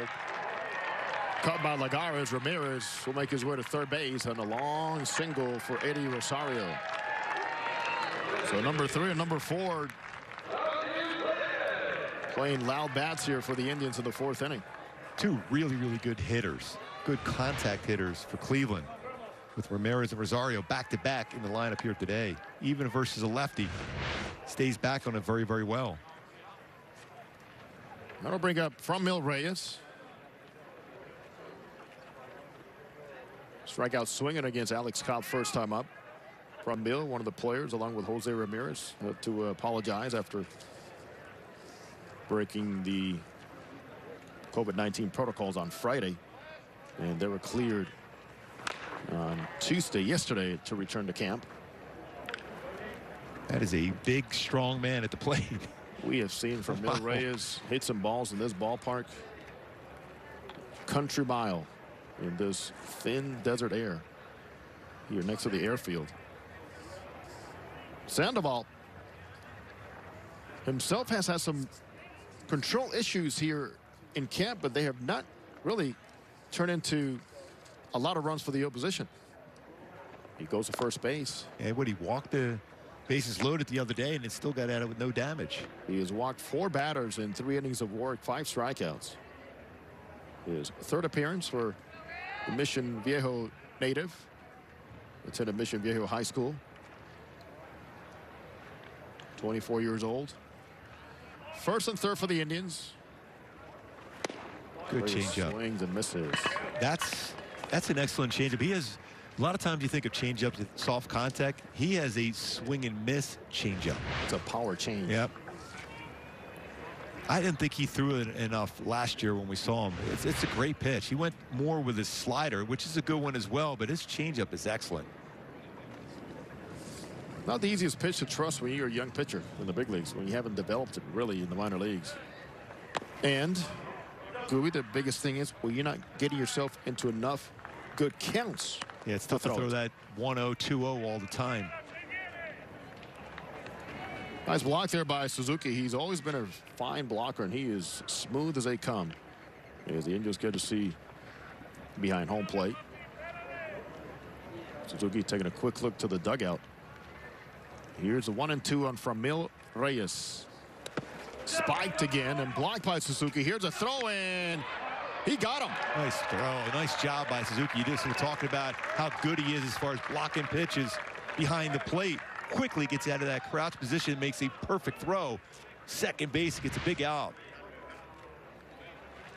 Caught by Lagares. Ramirez will make his way to third base on a long single for Eddie Rosario. So number 3 and number 4 playing loud bats here for the Indians in the fourth inning. 2 really, really good hitters. Good contact hitters for Cleveland, with Ramirez and Rosario back-to-back in the lineup here today. Even versus a lefty, stays back on it very, very well. That'll bring up Franmil Reyes. Strikeout swinging against Alex Cobb first time up. Franmil, one of the players, along with Jose Ramirez, had to apologize after breaking the COVID-19 protocols on Friday. And they were cleared on yesterday, to return to camp. That is a big, strong man at the plate. We have seen Franmil Reyes hit some balls in this ballpark. Country mile in this thin desert air here next to the airfield. Sandoval himself has had some control issues here in camp, but they have not really turned into a lot of runs for the opposition. He goes to first base. And he walked the bases loaded the other day, and it still got out of it with no damage. He has walked 4 batters in 3 innings of work, 5 strikeouts. His third appearance for the Mission Viejo native. Attended Mission Viejo High School. 24 years old. First and third for the Indians. Good changeup. Swings and misses. That's an excellent changeup. He has a lot of times you think of changeup to soft contact. He has a swing and miss changeup. It's a power change. Yep. I didn't think he threw it enough last year when we saw him. It's a great pitch. He went more with his slider, which is a good one as well, but his changeup is excellent. Not the easiest pitch to trust when you're a young pitcher in the big leagues, when you haven't developed it really in the minor leagues. And Gooby, the biggest thing is, well, you're not getting yourself into enough good counts. Yeah, it's tough to throw that 1-0, 2-0 all the time. Nice block there by Suzuki. He's always been a fine blocker, and he is smooth as they come. As the Angels get to see behind home plate. Suzuki taking a quick look to the dugout. Here's a 1-2 on Franmil Reyes. Spiked again and blocked by Suzuki. Here's a throw in. He got him. Nice throw. Nice job by Suzuki. You just were talking about how good he is as far as blocking pitches behind the plate. Quickly gets out of that crouch position, makes a perfect throw. Second base, gets a big out.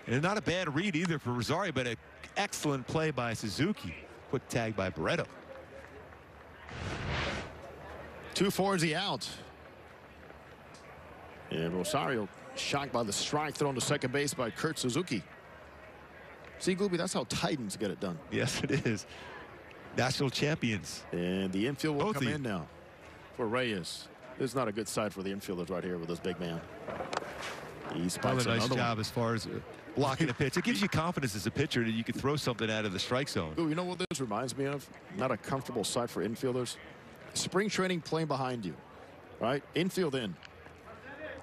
And not a bad read either for Rosario, but an excellent play by Suzuki. Quick tag by Barreto. 2-4 is the out. And Rosario shocked by the strike thrown to second base by Kurt Suzuki. See, Gooby, that's how Titans get it done. Yes, it is. National champions. And the infield will come in now for Reyes. This is not a good side for the infielders right here with this big man. He spikes another nice job one. as far as blocking a pitch. It gives you confidence as a pitcher that you can throw something out of the strike zone. Ooh, you know what this reminds me of? Not a comfortable side for infielders. Spring training playing behind you, right? Infield in.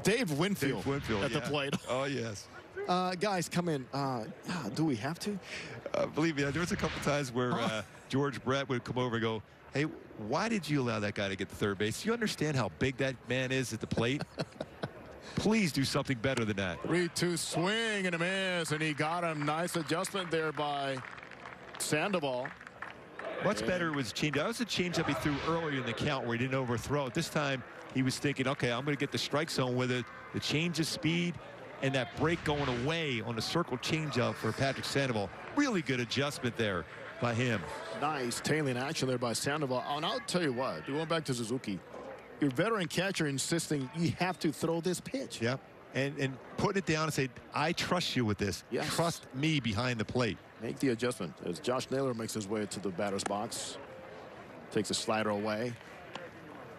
Dave Winfield at the plate. Oh, yes. Guys, come in. Do we have to? Believe me, there was a couple times where George Brett would come over and go, hey, why did you allow that guy to get to third base? Do you understand how big that man is at the plate? Please do something better than that. 3-2 swing and a miss, and he got him. Nice adjustment there by Sandoval. What's better was changeup. That was a changeup he threw earlier in the count where he didn't overthrow it. This time he was thinking, okay, I'm going to get the strike zone with it. The change of speed and that break going away on the circle changeup for Patrick Sandoval. Really good adjustment there by him. Nice tailing action there by Sandoval. And I'll tell you what, going back to Suzuki, your veteran catcher insisting you have to throw this pitch. Yep. And put it down and say, I trust you with this. Yes. Trust me behind the plate. Make the adjustment as Josh Naylor makes his way to the batter's box. Takes a slider away.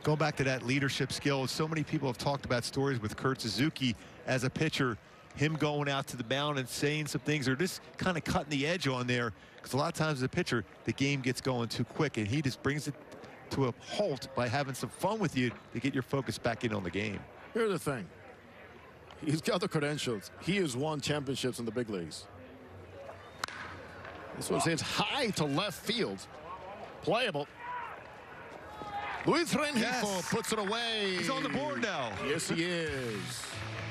Going back to that leadership skill, so many people have talked about stories with Kurt Suzuki as a pitcher, him going out to the mound and saying some things or just kind of cutting the edge on there. Because a lot of times as a pitcher, the game gets going too quick, and he just brings it to a halt by having some fun with you to get your focus back in on the game. Here's the thing. He's got the credentials. He has won championships in the big leagues. This one sends high to left field. Playable. Luis Rengifo puts it away. He's on the board now. Yes, he is.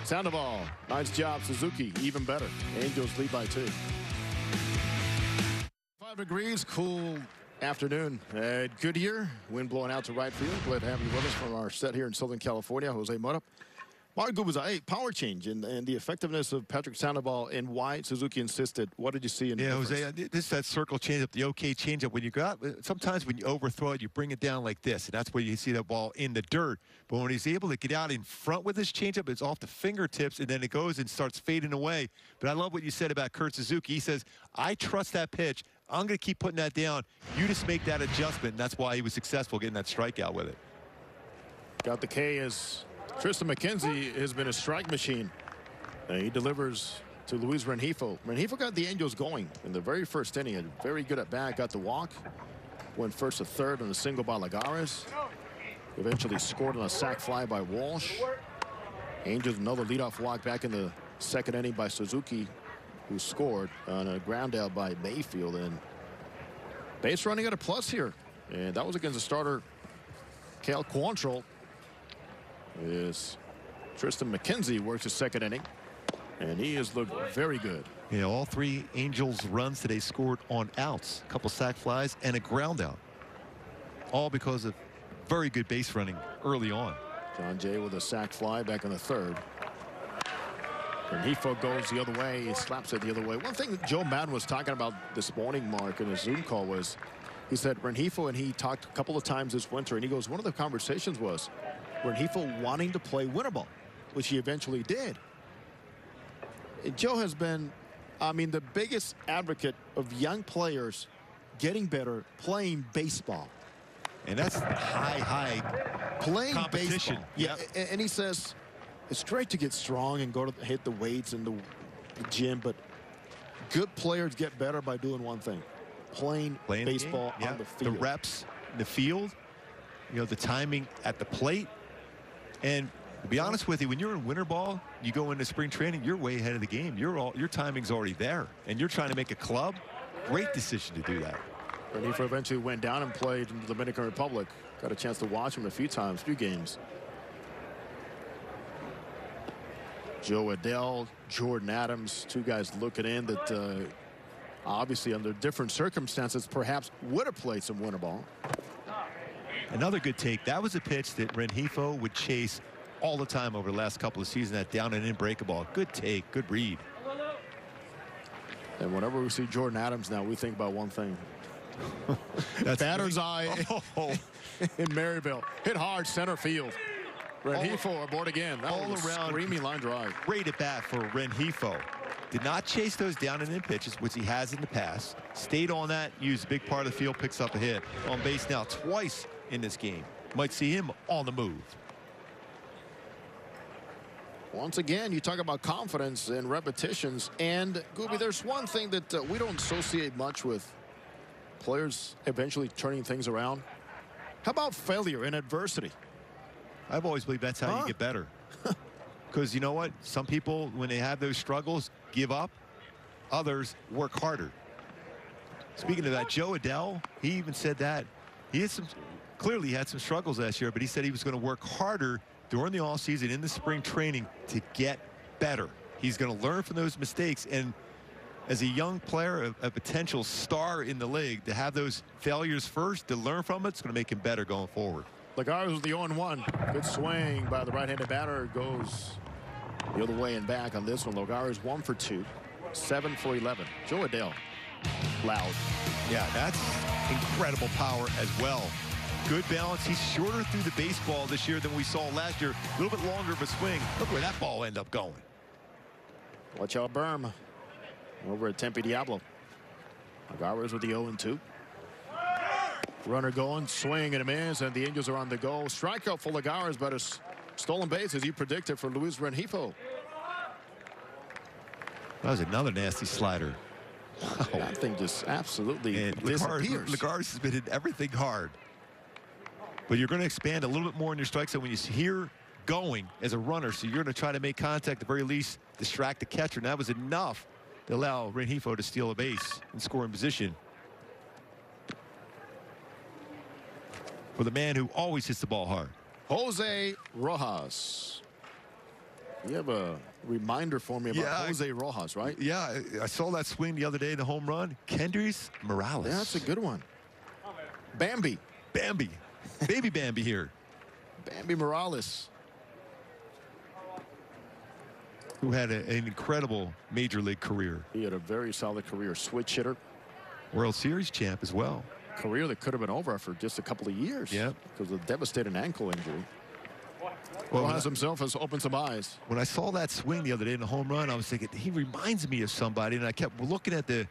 Sandoval. Nice job, Suzuki. Even better. Angels lead by 2. 5 degrees, cool afternoon at Goodyear. Wind blowing out to right field. Glad to have you with us from our set here in Southern California. Jose Mota. Mark Gubicza, power change and the effectiveness of Patrick Sandoval and why Suzuki insisted. What did you see in the difference? Jose, this is that circle changeup, the okay changeup. When you got, sometimes when you overthrow it, you bring it down like this, and that's where you see that ball in the dirt. But when he's able to get out in front with his changeup, it's off the fingertips, and then it goes and starts fading away. But I love what you said about Kurt Suzuki. He says, I trust that pitch. I'm going to keep putting that down. You just make that adjustment, and that's why he was successful getting that strikeout with it. Got the K as Tristan McKenzie has been a strike machine. He delivers to Luis Rengifo. Rengifo got the Angels going in the very first inning. A very good at bat. Got the walk. Went first to third on a single by Lagares. Eventually scored on a sac fly by Walsh. Angels another leadoff walk back in the second inning by Suzuki, who scored on a ground out by Mayfield. And base running at a plus here. And that was against the starter, Cal Quantrill. Is Tristan McKenzie works his second inning. And he has looked very good. You know, all three Angels runs today scored on outs, a couple sac flies and a ground out, all because of very good base running early on. Jon Jay with a sac fly back in the third. Rengifo goes the other way. He slaps it the other way. One thing that Joe Maddon was talking about this morning, Mark, in his Zoom call was he said Rengifo and he talked a couple of times this winter, and he goes, one of the conversations was Rengifo wanting to play winter ball, which he eventually did. And Joe has been, I mean, the biggest advocate of young players getting better playing baseball. And that's high playing competition. Baseball. Yeah, yep. And he says it's great to get strong and go to hit the weights and the gym, but good players get better by doing one thing: playing baseball on the field. The reps in the field, you know, the timing at the plate. And to be honest with you, when you're in winter ball, you go into spring training, you're way ahead of the game. Your timing's already there, and you're trying to make a club. Great decision to do that. Rengifo eventually went down and played in the Dominican Republic. Got a chance to watch him a few games. Joe Adell, Jordan Adams, two guys looking in that obviously under different circumstances perhaps would have played some winter ball. Another good take. That was a pitch that Rengifo would chase all the time over the last couple of seasons, that down and in break ball. Good take, good read. And whenever we see Jordan Adams now, we think about one thing. That's batter's eye in Maryville. Hit hard center field. Rengifo aboard again. That all was around screaming line drive. Great at bat for Rengifo. Did not chase those down and in pitches, which he has in the past. Stayed on that, used a big part of the field, picks up a hit. On base now twice in this game. Might see him on the move. Once again, you talk about confidence and repetitions. And, Gooby, there's one thing that we don't associate much with players eventually turning things around. How about failure and adversity? I've always believed that's how you get better. Because you know what? Some people, when they have those struggles, give up. Others work harder. Speaking of that, Joe Adell, he even said that. He had clearly had some struggles last year, but he said he was going to work harder during the offseason in the spring training to get better. He's going to learn from those mistakes. And as a young player, a potential star in the league, to have those failures first, to learn from it's going to make him better going forward. Lagares with the 0-1. Good swing by the right-handed batter. Goes the other way and back on this one. Lagares 1 for 2. 7 for 11. Joe Adell. Loud. Yeah, that's incredible power as well. Good balance. He's shorter through the baseball this year than we saw last year. A little bit longer of a swing. Look where that ball ended up going. Watch out, Berm. Over at Tempe Diablo. Lagares with the 0-2. Runner going, swing and a miss, and the Angels are on the go. Strikeout for Lagares, but a stolen base, as you predicted, for Luis Rengifo. That was another nasty slider. Wow. That thing just absolutely disappears. Lagares has been hitting everything hard. But you're going to expand a little bit more in your strike zone when you hear going as a runner, so you're going to try to make contact, at the very least, distract the catcher, and that was enough to allow Rengifo to steal a base and score in position. For the man who always hits the ball hard. Jose Rojas. You have a reminder for me about Jose Rojas, right? Yeah, I saw that swing the other day in the home run. Kendrys Morales. Yeah, that's a good one. Bambi. Bambi. Baby Bambi here. Bambi Morales. Who had an incredible major league career. He had a very solid career. Switch hitter. World Series champ as well. Career that could have been over for just a couple of years. Yeah. Because of a devastating ankle injury. Well, Rojas himself has opened some eyes. When I saw that swing the other day in the home run, I was thinking, he reminds me of somebody. And I kept looking at the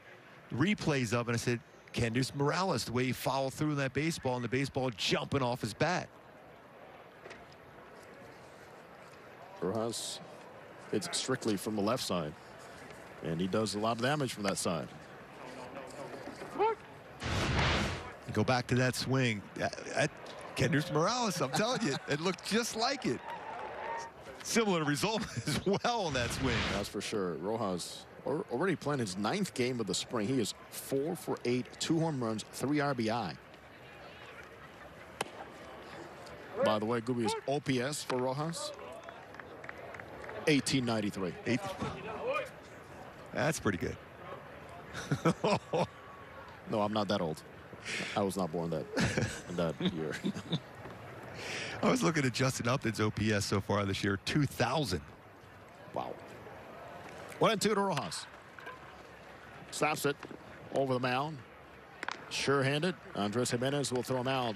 replays of it, and I said, Kendrys Morales, the way he fouled through that baseball, and the baseball jumping off his bat. Rojas, it's strictly from the left side. And he does a lot of damage from that side. Go back to that swing. Kendrys Morales, I'm telling you, it looked just like it. Similar result as well on that swing. That's for sure. Rojas already playing his 9th game of the spring. He is 4 for 8, 2 home runs, 3 RBI. By the way, Gooby, is OPS for Rojas 1893. That's pretty good. No, I'm not that old. I was not born in that year. I was looking at Justin Upton's OPS so far this year, 2,000. Wow. 1-2 to Rojas. Slaps it over the mound. Sure-handed. Andres Gimenez will throw him out.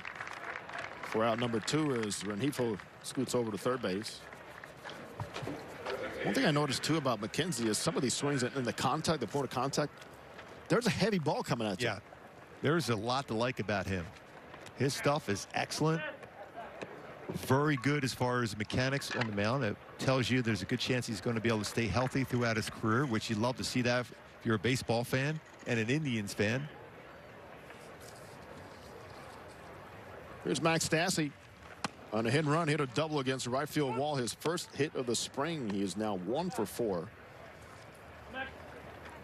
For out number 2 as Rengifo scoots over to third base. One thing I noticed too about McKenzie is some of these swings in the contact, the point of contact, there's a heavy ball coming at you. Yeah, there's a lot to like about him. His stuff is excellent. Very good as far as mechanics on the mound. It tells you there's a good chance he's going to be able to stay healthy throughout his career, which you'd love to see that if you're a baseball fan and an Indians fan. Here's Max Stassi on a hit and run, hit a double against the right field wall. His first hit of the spring. He is now 1 for 4.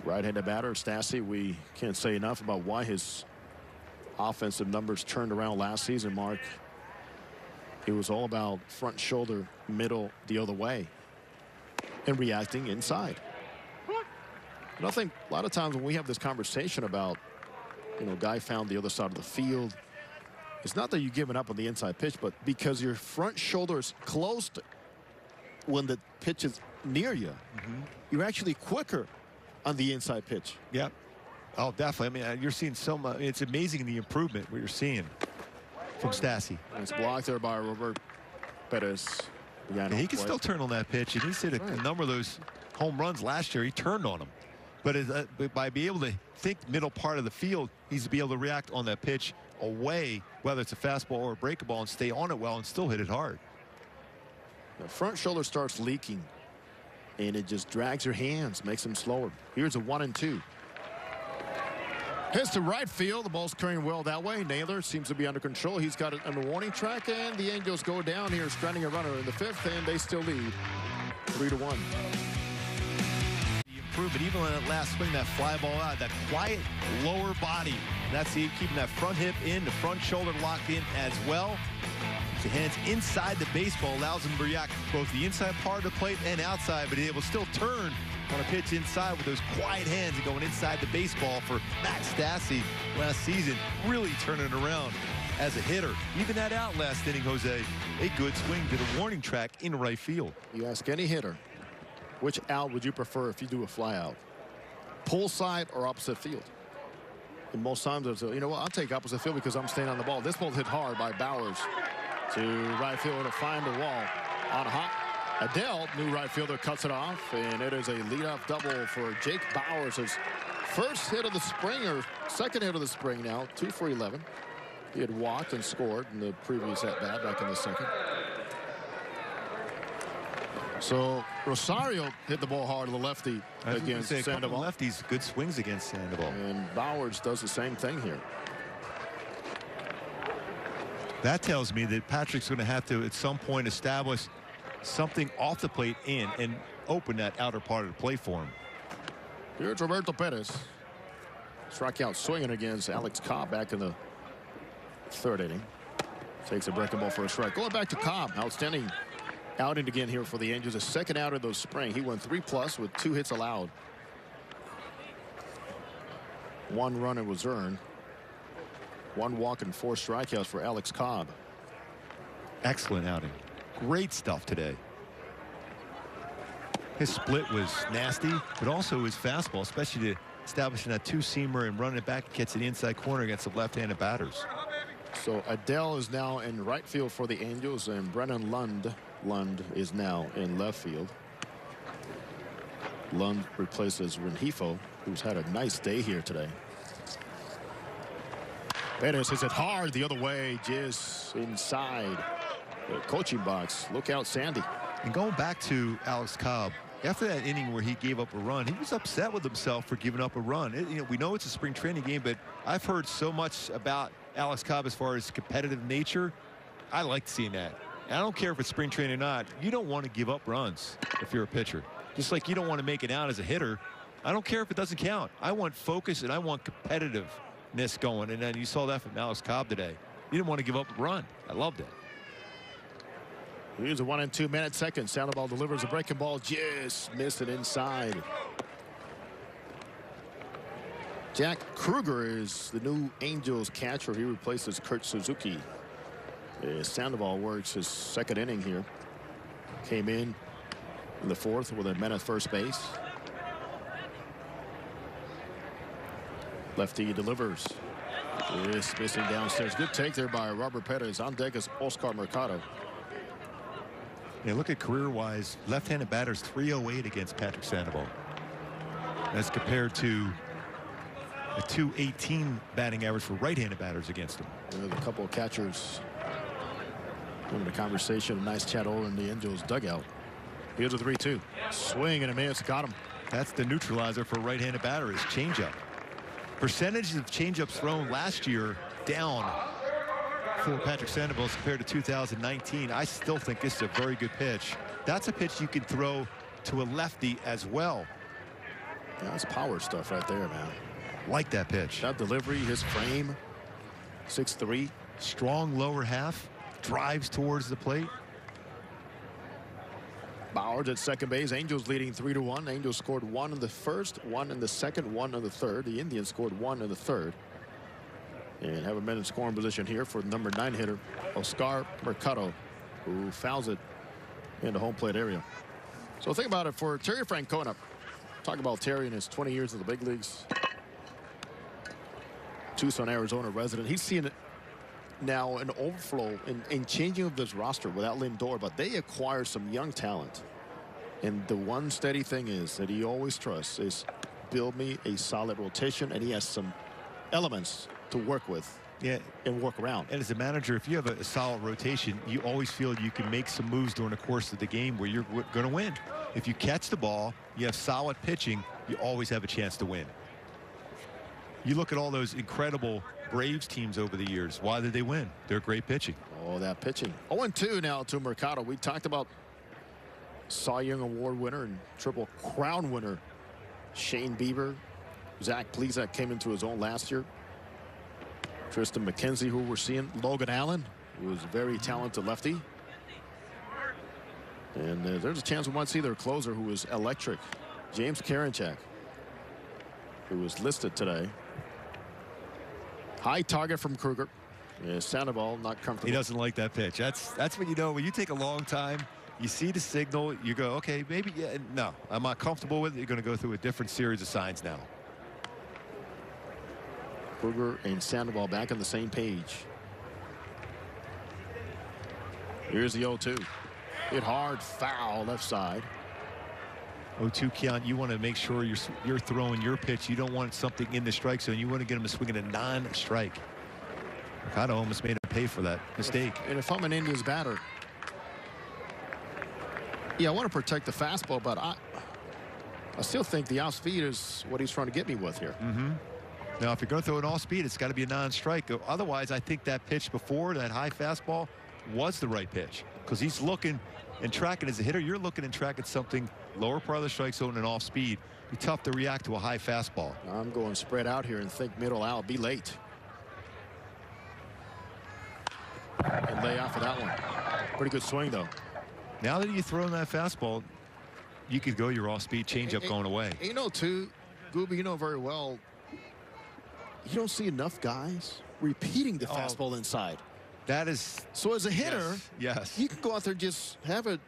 Right-handed batter, Stassi. We can't say enough about why his offensive numbers turned around last season, Mark. It was all about front shoulder, middle, the other way, and reacting inside. And I think a lot of times when we have this conversation about, guy found the other side of the field, it's not that you're giving up on the inside pitch, but because your front shoulder is closed when the pitch is near you, you're actually quicker on the inside pitch. Yeah. Oh, definitely. I mean, you're seeing so much. It's amazing the improvement what you're seeing from Stassi. It's blocked there by Robert Perez. Yeah, he can still turn on that pitch. And he's hit a number of those home runs last year. He turned on them. But by being able to think middle part of the field, he's to be able to react on that pitch away, whether it's a fastball or a breaking ball, and stay on it well and still hit it hard. The front shoulder starts leaking, and it just drags your hands, makes them slower. Here's a 1-2. Hits to right field. The ball's carrying well that way. Naylor seems to be under control. He's got it on the warning track, and the Angels go down here, stranding a runner in the 5th, and they still lead 3-1. Improvement, even on that last swing, that fly ball out, that quiet lower body. That's keeping that front hip in, the front shoulder locked in as well. The hands inside the baseball allows him to react both the inside part of the plate and outside, but he's able to still turn on a pitch inside with those quiet hands and going inside the baseball for Max Stassi last season, really turning it around as a hitter. Even that out last inning, Jose, a good swing to the warning track in right field. You ask any hitter, which out would you prefer if you do a fly out? Pull side or opposite field? And most times it's, you know what, I'll take opposite field because I'm staying on the ball. This ball hit hard by Bowers to right field to find the wall. On hot, Adell, new right fielder, cuts it off, and it is a leadoff double for Jake Bowers. His first hit of the spring, or second hit of the spring now, 2 for 11. He had walked and scored in the previous at-bat back in the second. So Rosario hit the ball hard to the lefty against Sandoval. Lefties, good swings against Sandoval. And Bowers does the same thing here. That tells me that Patrick's going to have to, at some point, establish something off the plate and open that outer part of the plate for him. Here's Roberto Perez. Strikeout swinging against Alex Cobb back in the 3rd inning. Takes a breaking ball for a strike. Going back to Cobb. Outstanding outing again here for the Angels. A second out of the spring. He went 3+ with 2 hits allowed. 1 run was earned. 1 walk and 4 strikeouts for Alex Cobb. Excellent outing. Great stuff today. His split was nasty, but also his fastball, especially to establishing that 2-seamer and running it back, gets it inside corner against the left-handed batters. So Adell is now in right field for the Angels, and Brennan Lund is now in left field. Lund replaces Rengifo, who's had a nice day here today. Perez hits it hard the other way, just inside the coaching box. Look out, Sandy. And going back to Alex Cobb, after that inning where he gave up a run, he was upset with himself for giving up a run. We know it's a spring training game, but I've heard so much about Alex Cobb as far as competitive nature. I like seeing that. And I don't care if it's spring training or not. You don't want to give up runs if you're a pitcher. Just like you don't want to make it out as a hitter. I don't care if it doesn't count. I want focus and I want competitiveness going. And then you saw that from Alex Cobb today. He didn't want to give up a run. I loved it. Here's a 1 and 2 minute second. Sandoval delivers a breaking ball. Just missed it inside. Jack Kruger is the new Angels catcher. He replaces Kurt Suzuki. Sandoval works his second inning here. Came in the fourth with a man at first base. Lefty delivers. Is missing downstairs. Good take there by Robert Perez. On deck is Oscar Mercado. Yeah, look at career-wise. Left-handed batters 308 against Patrick Sandoval. That's compared to a 218 batting average for right-handed batters against him. A couple of catchers in the conversation. A nice chat over in the Angels dugout. Here's a 3-2. Swing and a miss. Got him. That's the neutralizer for a right-handed batter is changeup. Percentages of changeups thrown last year down for Patrick Sandoval compared to 2019. I still think this is a very good pitch. That's a pitch you can throw to a lefty as well. Yeah, that's power stuff right there, man. Like that pitch. That delivery, his frame, 6'3". Strong lower half, drives towards the plate. Bowers at second base. Angels leading 3-1. Angels scored 1 in the first, 1 in the second, 1 in the third. The Indians scored 1 in the third. And have a man in scoring position here for the number 9 hitter, Oscar Mercado, who fouls it in the home plate area. So think about it for Terry Francona. Talk about Terry in his 20 years in the big leagues. Tucson, Arizona resident. He's seeing it now an overflow in changing of this roster without Lindor, but they acquire some young talent. And the one steady thing is that he always trusts is build me a solid rotation, and he has some elements to work with and work around. And as a manager, if you have a solid rotation, you always feel you can make some moves during the course of the game where you're going to win. If you catch the ball, you have solid pitching, you always have a chance to win. You look at all those incredible Braves teams over the years. Why did they win? They're great pitching. Oh, that pitching. 0-2 now to Mercado. We talked about Cy Young Award winner and Triple Crown winner Shane Bieber. Zach Plesac came into his own last year. Tristan McKenzie, who we're seeing. Logan Allen, who is a very talented lefty. And there's a chance we might see their closer, who is electric. James Karinchak, who was listed today. High target from Kruger. Yeah, Sandoval not comfortable. He doesn't like that pitch. That's when you know when you take a long time, you see the signal, you go, okay, maybe, yeah, no, I'm not comfortable with it. You're going to go through a different series of signs now. Kruger and Sandoval back on the same page. Here's the 0-2. Hit hard, foul, left side. 0-2 count. You want to make sure you're throwing your pitch. You don't want something in the strike zone. You want to get him to swing at a non-strike. Mercado almost made him pay for that mistake. And if I'm an Indians batter, yeah, I want to protect the fastball, but I still think the off speed is what he's trying to get me with here. Now, if you're going to throw it all speed, it's got to be a non-strike. Otherwise, I think that pitch before, that high fastball, was the right pitch because he's looking and tracking as a hitter. You're looking and tracking something lower part of the strike zone and off speed. Be tough to react to a high fastball. I'm going spread out here and think middle out. Be late. And lay off of that one. Pretty good swing, though. Now that you've thrown that fastball, you could go your off-speed changeup going away. You know, too, Gooby, you know very well, you don't see enough guys repeating the fastball inside. That is. So as a hitter, yes, you can go out there and just have it.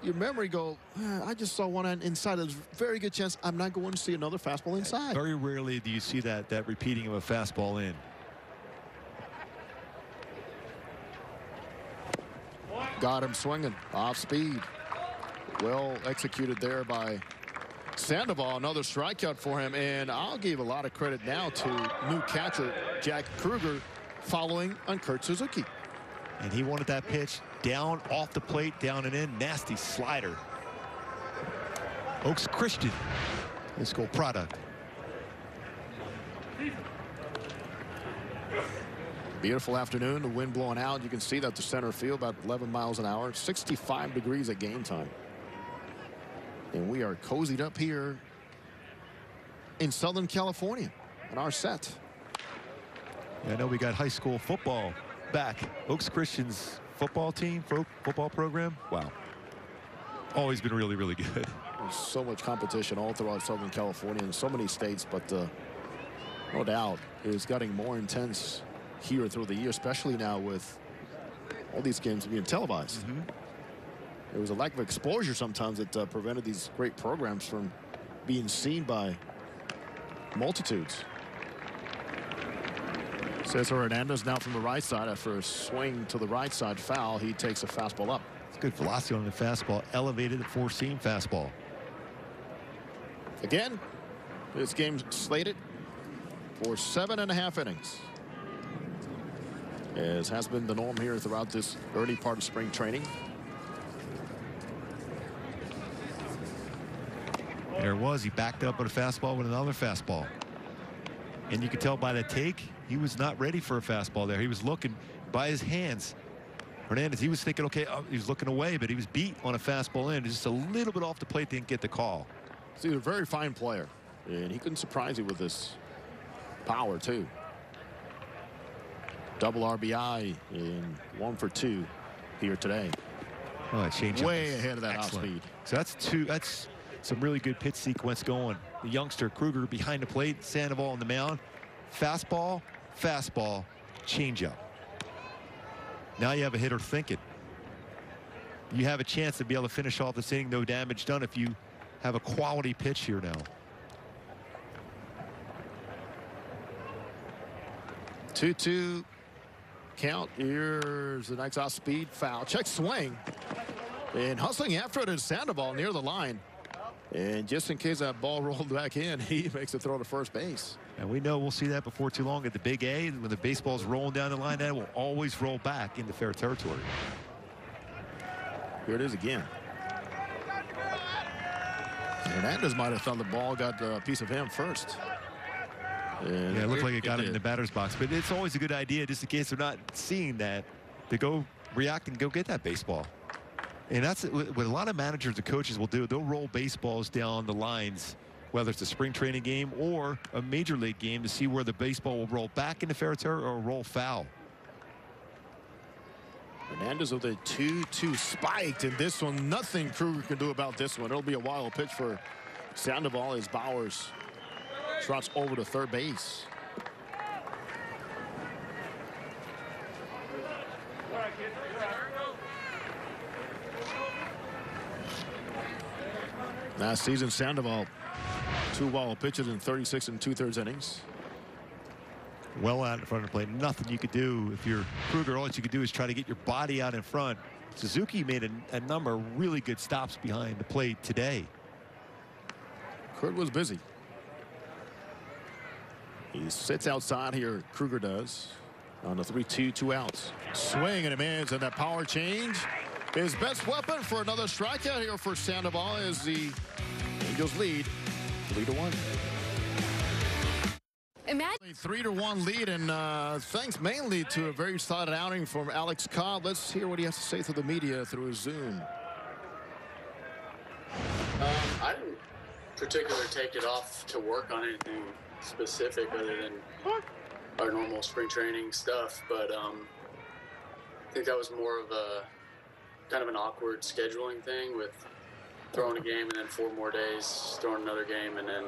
Your memory go, I just saw one inside. There's a very good chance I'm not going to see another fastball inside. Very rarely do you see that repeating of a fastball in. Got him swinging off speed. Well executed there by Sandoval. Another strikeout for him, and I'll give a lot of credit now to new catcher Jack Kruger following on Kurt Suzuki. And he wanted that pitch down off the plate, down and in. Nasty slider. Oaks Christian, his school product. Beautiful afternoon. The wind blowing out. You can see that to center field about 11 miles an hour. 65 degrees at game time. And we are cozied up here in Southern California in our set. Yeah, I know we got high school football back. Oaks Christian's football team, football program. Wow. Always been really, really good. There's so much competition all throughout Southern California and so many states, but no doubt it's getting more intense here through the year, especially now with all these games being televised. Mm-hmm. There was a lack of exposure sometimes that prevented these great programs from being seen by multitudes. Cesar Hernandez now from the right side after a swing to the right side foul. He takes a fastball up. It's good velocity on the fastball, elevated the four-seam fastball. Again, this game's slated for 7.5 innings. As has been the norm here throughout this early part of spring training. There it was. He backed up with a fastball with another fastball. And you could tell by the take, he was not ready for a fastball there. He was looking by his hands. Hernandez, he was thinking, okay, he was looking away, but he was beat on a fastball in. Just a little bit off the plate, didn't get the call. So he's a very fine player, and he couldn't surprise you with this power, too. Double RBI in 1 for 2 here today. Oh, that changeup way ahead of that off speed. So that's some really good pitch sequence going. The youngster Kruger behind the plate, Sandoval on the mound. Fastball, fastball, changeup. Now you have a hitter thinking. You have a chance to be able to finish off this inning, no damage done, if you have a quality pitch here now. 2-2 count. Here's the next off speed foul. Check swing. And hustling after it is Sandoval near the line. And just in case that ball rolled back in, he makes a throw to first base. And we know we'll see that before too long at the Big A. When the baseball's rolling down the line, that will always roll back into fair territory. Here it is again. Hernandez might have thought the ball got a piece of him first. And yeah, it looked like it got him in the batter's box. But it's always a good idea, just in case they're not seeing that, to go react and go get that baseball. And that's what a lot of managers and coaches will do. They'll roll baseballs down the lines, whether it's a spring training game or a major league game, to see where the baseball will roll back into fair territory or roll foul. Hernandez with a 2-2 spiked in this one. Nothing Kruger can do about this one. It'll be a wild pitch for Sandoval as Bauers trots over to third base. Last season, Sandoval 2 wild pitches in 36 2/3 innings. Well out in front of the plate. Nothing you could do if you're Kruger. All that you could do is try to get your body out in front. Suzuki made a number of really good stops behind the plate today. Kurt was busy. He sits outside here. Kruger does on the 3-2, 2 outs. Swing and a man's, and that power change. His best weapon for another strikeout here for Sandoval as the Angels lead 3-1. Imagine 3-1 lead, and thanks mainly to a very solid outing from Alex Cobb. Let's hear what he has to say to the media through his Zoom. I didn't particularly take it off to work on anything specific other than our normal spring training stuff, but I think that was more of a kind of an awkward scheduling thing with throwing a game and then 4 more days throwing another game, and then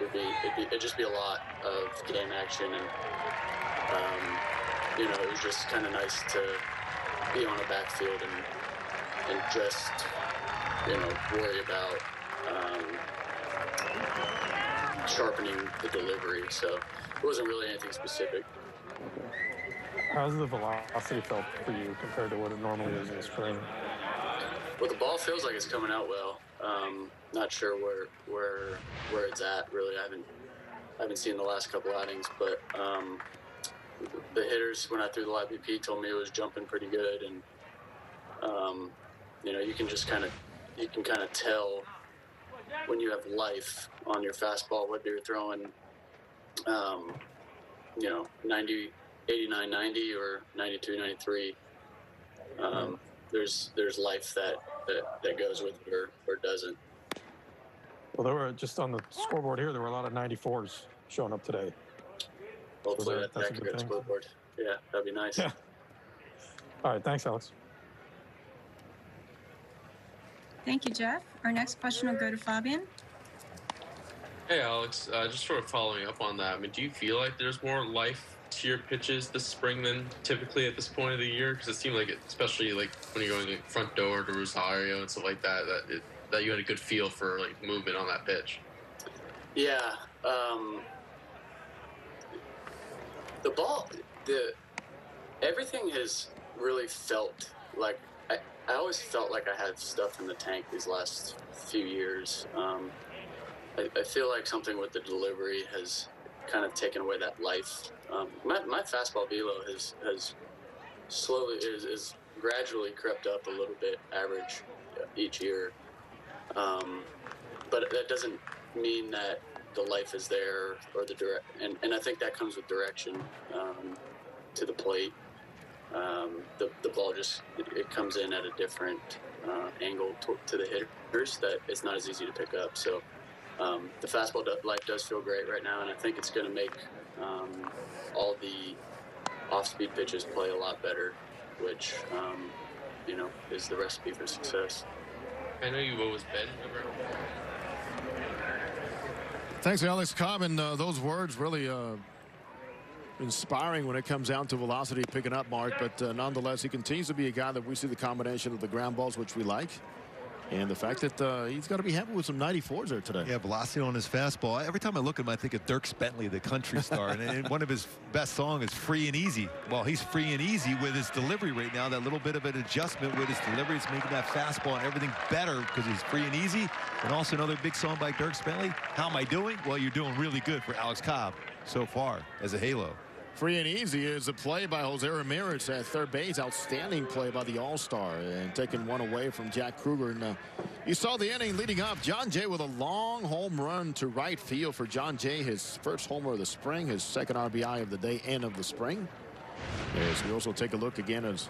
it'd just be a lot of game action, and you know, it was just kind of nice to be on a backfield and just, you know, worry about sharpening the delivery. So it wasn't really anything specific. How's the velocity felt for you compared to what it normally is in the spring? Well, the ball feels like it's coming out well. Not sure where it's at really. I haven't seen the last couple outings, but the hitters, when I threw the live BP, told me it was jumping pretty good, and you know, you can kind of tell when you have life on your fastball, whether you're throwing you know, 90, 89, 90 or 92, 93. There's life that goes with it or doesn't. Well, there were, just on the scoreboard here, there were a lot of 94s showing up today. Hopefully that's that a could good go to thing. scoreboard. Yeah, that'd be nice. Yeah. All right, thanks, Alex. Thank you, Jeff. Our next question will go to Fabian. Hey, Alex. Just sort of following up on that. I mean, do you feel like there's more life to your pitches this spring than typically at this point of the year? Because it seemed like, especially like when you're going like front door to Rosario and stuff like that, that you had a good feel for like movement on that pitch. Yeah. The ball, everything has really felt like I always felt like I had stuff in the tank these last few years. I feel like something with the delivery has kind of taken away that life. My fastball velo has slowly is gradually crept up a little bit average each year, but that doesn't mean that the life is there or the direct. And I think that comes with direction to the plate. The ball just it comes in at a different angle to the hitters that it's not as easy to pick up. So the fastball life does feel great right now, and I think it's going to make all the off-speed pitches play a lot better, which is the recipe for success. I know you've always been around. Thanks, Alex Cobb, and those words really inspiring when it comes down to velocity picking up, Mark. But nonetheless, he continues to be a guy that we see the combination of the ground balls, which we like, and the fact that he's got to be happy with some 94s there today. Yeah, velocity on his fastball. Every time I look at him, I think of Dirk Bentley, the country star. and one of his best songs is Free and Easy. Well, he's free and easy with his delivery right now. That little bit of an adjustment with his delivery is making that fastball and everything better because he's free and easy. And also another big song by Dirk Bentley. How am I doing? Well, you're doing really good for Alex Cobb so far as a Halo. Free and easy is a play by Jose Ramirez at third base. Outstanding play by the All-Star and taking one away from Jack Kruger. And you saw the inning leading up. John Jay with a long home run to right field for John Jay. His first homer of the spring, his second RBI of the day and of the spring. As we also take a look again as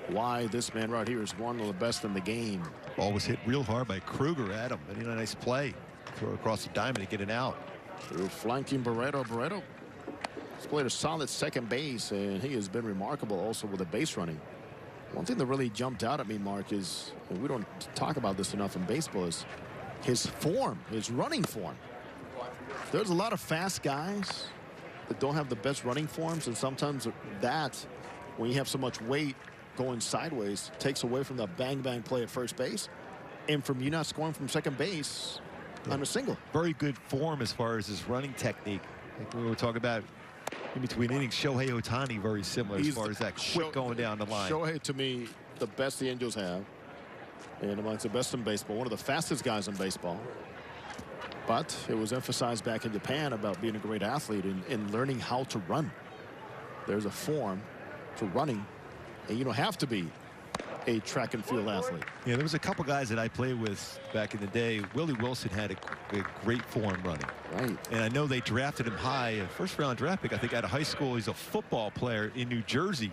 why this man right here is one of the best in the game. Ball was hit real hard by Kruger at him. But a nice play. Throw across the diamond to get it out. Through flanking Barreto. He's played a solid second base, and he has been remarkable also with the base running. One thing that really jumped out at me, Mark, is, and we don't talk about this enough in baseball, is his form, his running form. There's a lot of fast guys that don't have the best running forms, and sometimes that, when you have so much weight going sideways, takes away from the bang-bang play at first base, and from you not scoring from second base on a single. Very good form as far as his running technique. Like we were talking about in between innings, Shohei Ohtani very similar as far as that quick going down the line. Shohei, to me, the best the Angels have, and amongst the best in baseball, one of the fastest guys in baseball. But it was emphasized back in Japan about being a great athlete and learning how to run. There's a form to running, and you don't have to be a track and field athlete. Yeah, there was a couple guys that I played with back in the day. Willie Wilson had a great form running. Right. And I know they drafted him high, a first-round draft pick, I think, out of high school. He's a football player in New Jersey.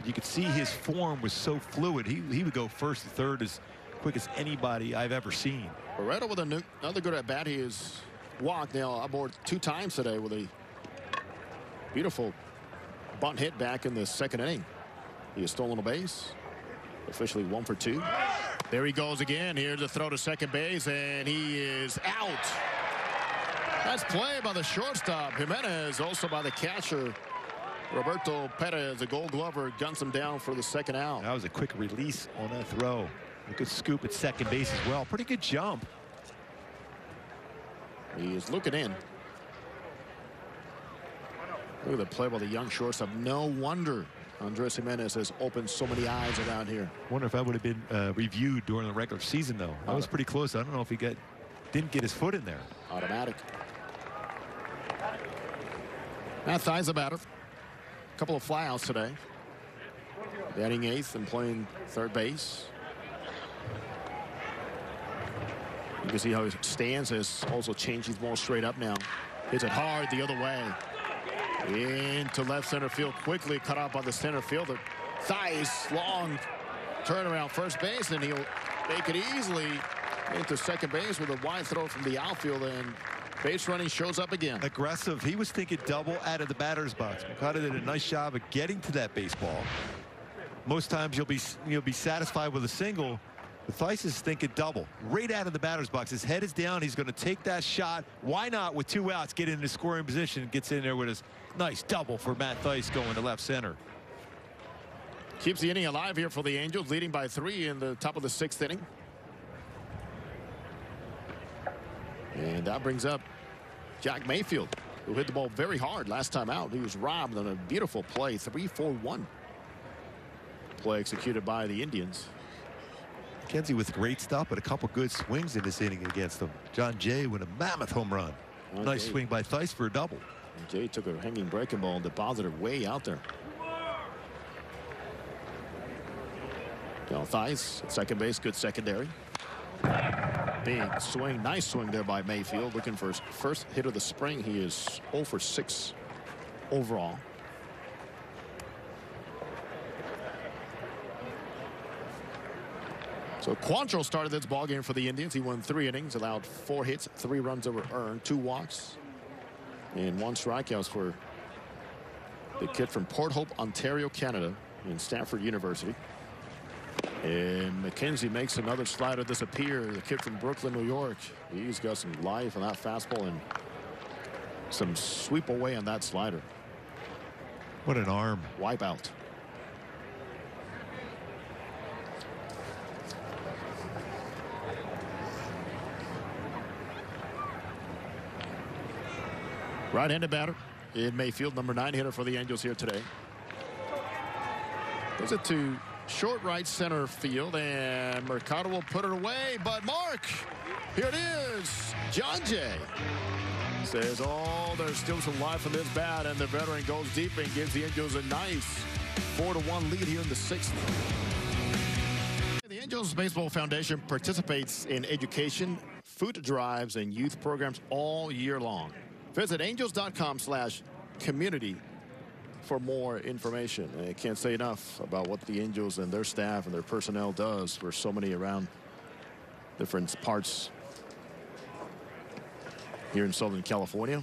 You could see his form was so fluid. He would go first to third as quick as anybody I've ever seen. Barreto with another good at-bat. He is walked now aboard 2 times today with a beautiful bunt hit back in the second inning. He has stolen a base. Officially 1 for 2. There he goes again. Here to throw to second base, and he is out. Nice play by the shortstop Jimenez, also by the catcher Roberto Perez. The Gold Glover guns him down for the second out. That was a quick release on that throw. A good scoop at second base as well. Pretty good jump. He is looking in. Look at the play by the young shortstop. No wonder Andres Jimenez has opened so many eyes around here. Wonder if that would have been reviewed during the regular season, though. That was pretty close. I don't know if he didn't get his foot in there. Automatic. Matt Thies about it. A couple of flyouts today. Batting 8th and playing third base. You can see how his stance has also changed. He's more straight up now. Hits it hard the other way. Into left center field quickly, cut off by the center fielder. Thies, long turnaround first base, and he'll make it easily into second base with a wide throw from the outfield, and base running shows up again. Aggressive. He was thinking double out of the batter's box. Makata did a nice job of getting to that baseball. most times you'll be satisfied with a single. But Theis is thinking double. Right out of the batter's box. His head is down. He's going to take that shot. Why not, with 2 outs, get into scoring position, gets in there with his nice double for Matt Theis going to left center. Keeps the inning alive here for the Angels, leading by 3 in the top of the 6th inning. And that brings up Jack Mayfield, who hit the ball very hard last time out. He was robbed on a beautiful play, 3-4-1 play executed by the Indians. McKenzie with great stuff, but a couple good swings in this inning against them. John Jay with a mammoth home run. Nice swing by Theis for a double. And Jay took a hanging breaking ball and deposited it way out there. Now Theis at second base, good secondary. Big swing, nice swing there by Mayfield, looking for his first hit of the spring. He is 0 for 6 overall. So Quantrill started this ball game for the Indians. He won 3 innings, allowed 4 hits, 3 runs over earned, 2 walks, and 1 strikeout for the kid from Port Hope, Ontario, Canada, in Stanford University. And McKenzie makes another slider disappear. The kid from Brooklyn, New York. He's got some life on that fastball and some sweep away on that slider. What an arm. Wipe out. Right-handed batter in Mayfield, number 9 hitter for the Angels here today. Goes it to short right center field, and Mercado will put it away, but Mark, here it is. John Jay says, oh, there's still some life in this bat, and the veteran goes deep and gives the Angels a nice 4-1 lead here in the 6th. The Angels Baseball Foundation participates in education, food drives, and youth programs all year long. Visit angels.com/community for more information. I can't say enough about what the Angels and their staff and their personnel does for so many around different parts here in Southern California.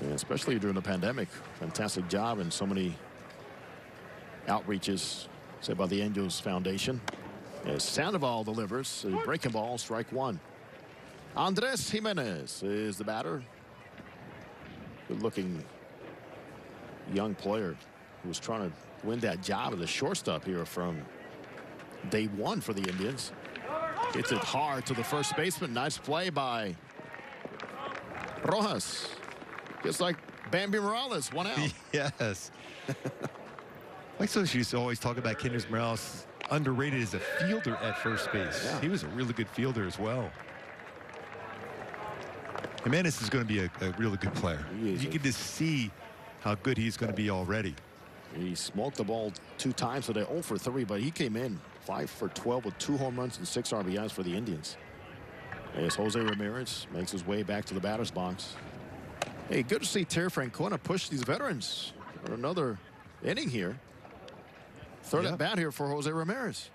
And especially during the pandemic. Fantastic job and so many outreaches said by the Angels Foundation. As Sandoval delivers a breaking ball, strike 1. Andres Jimenez is the batter. Good-looking young player who was trying to win that job as a shortstop here from day 1 for the Indians. Hits it hard to the first baseman. Nice play by Rojas. Just like Bambi Morales, 1 out. Yes. Mike Sosa used to always talk about Kendrys Morales, underrated as a fielder at first base. Yeah. He was a really good fielder as well. Jimenez is going to be a really good player. You can just see how good he's going to be already. He smoked the ball 2 times today, 0 for 3, but he came in 5 for 12 with 2 home runs and 6 RBIs for the Indians. As Jose Ramirez makes his way back to the batter's box. Hey, good to see Terry Francona push these veterans for another inning here. Third at bat here for Jose Ramirez.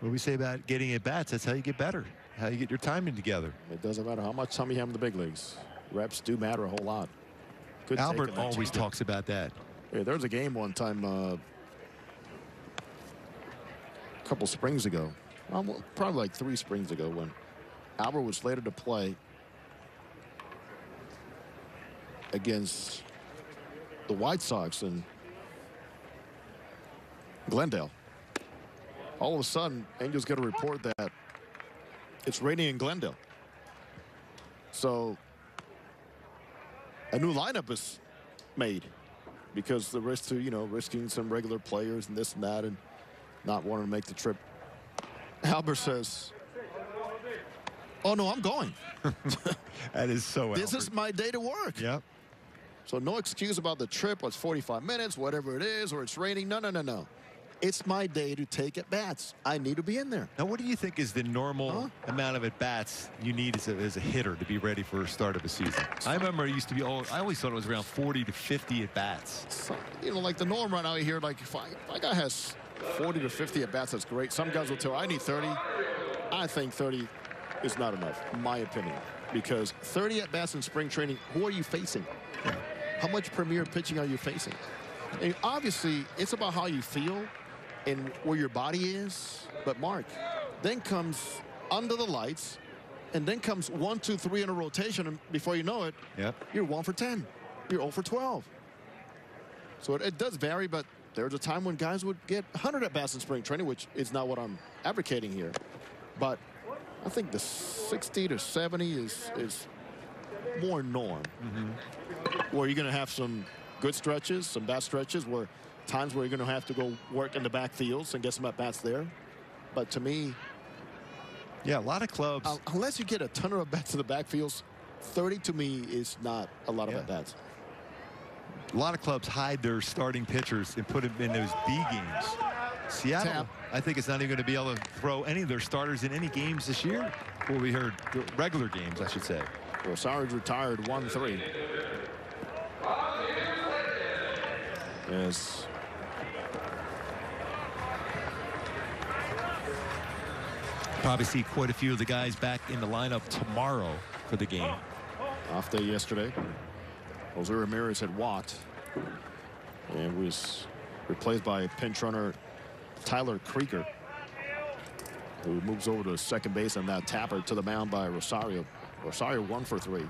What do we say about getting at bats? That's how you get better. How you get your timing together. It doesn't matter how much time you have in the big leagues. Reps do matter a whole lot. Good Albert always talks about that. Yeah, there was a game one time a couple springs ago, probably like 3 springs ago, when Albert was slated to play against the White Sox in Glendale. All of a sudden, Angels get a report that it's raining in Glendale. So a new lineup is made because the risk to, risking some regular players and this and that and not wanting to make the trip. Albert says, oh, no, I'm going. That is so This is my day to work. Yep. So no excuse about the trip. It's 45 minutes, whatever it is, or it's raining. No, no, no, no. It's my day to take at-bats. I need to be in there. Now, what do you think is the normal amount of at-bats you need as a hitter to be ready for a start of a season? I remember it used to be, I always thought it was around 40 to 50 at-bats. So, like the norm right now here, like if a guy has 40 to 50 at-bats, that's great. Some guys will tell, I need 30. I think 30 is not enough, in my opinion, because 30 at-bats in spring training, who are you facing? How much premier pitching are you facing? And obviously, it's about how you feel and where your body is. But, Mark, then comes under the lights, and then comes 1, 2, 3 in a rotation, and before you know it, you're 1 for 10. You're 0 for 12. So it does vary, but there's a time when guys would get 100 at-bats in spring training, which is not what I'm advocating here. But I think the 60 to 70 is more norm. Where you're going to have some good stretches, some bad stretches, where times where you're going to have to go work in the backfields and get some at-bats there. But to me, yeah, a lot of clubs, unless you get a ton of at-bats in the backfields, 30 to me is not a lot of at-bats. A lot of clubs hide their starting pitchers and put them in those B games. Seattle, I think, is not even going to be able to throw any of their starters in any games this year. Well, we heard regular games, I should say. Rosario's retired 1-3. Yes. Probably see quite a few of the guys back in the lineup tomorrow for the game. Off day yesterday. Jose Ramirez had walked and was replaced by pinch runner Tyler Krieger, who moves over to second base, and now Tapper to the mound by Rosario. Rosario 1 for 3.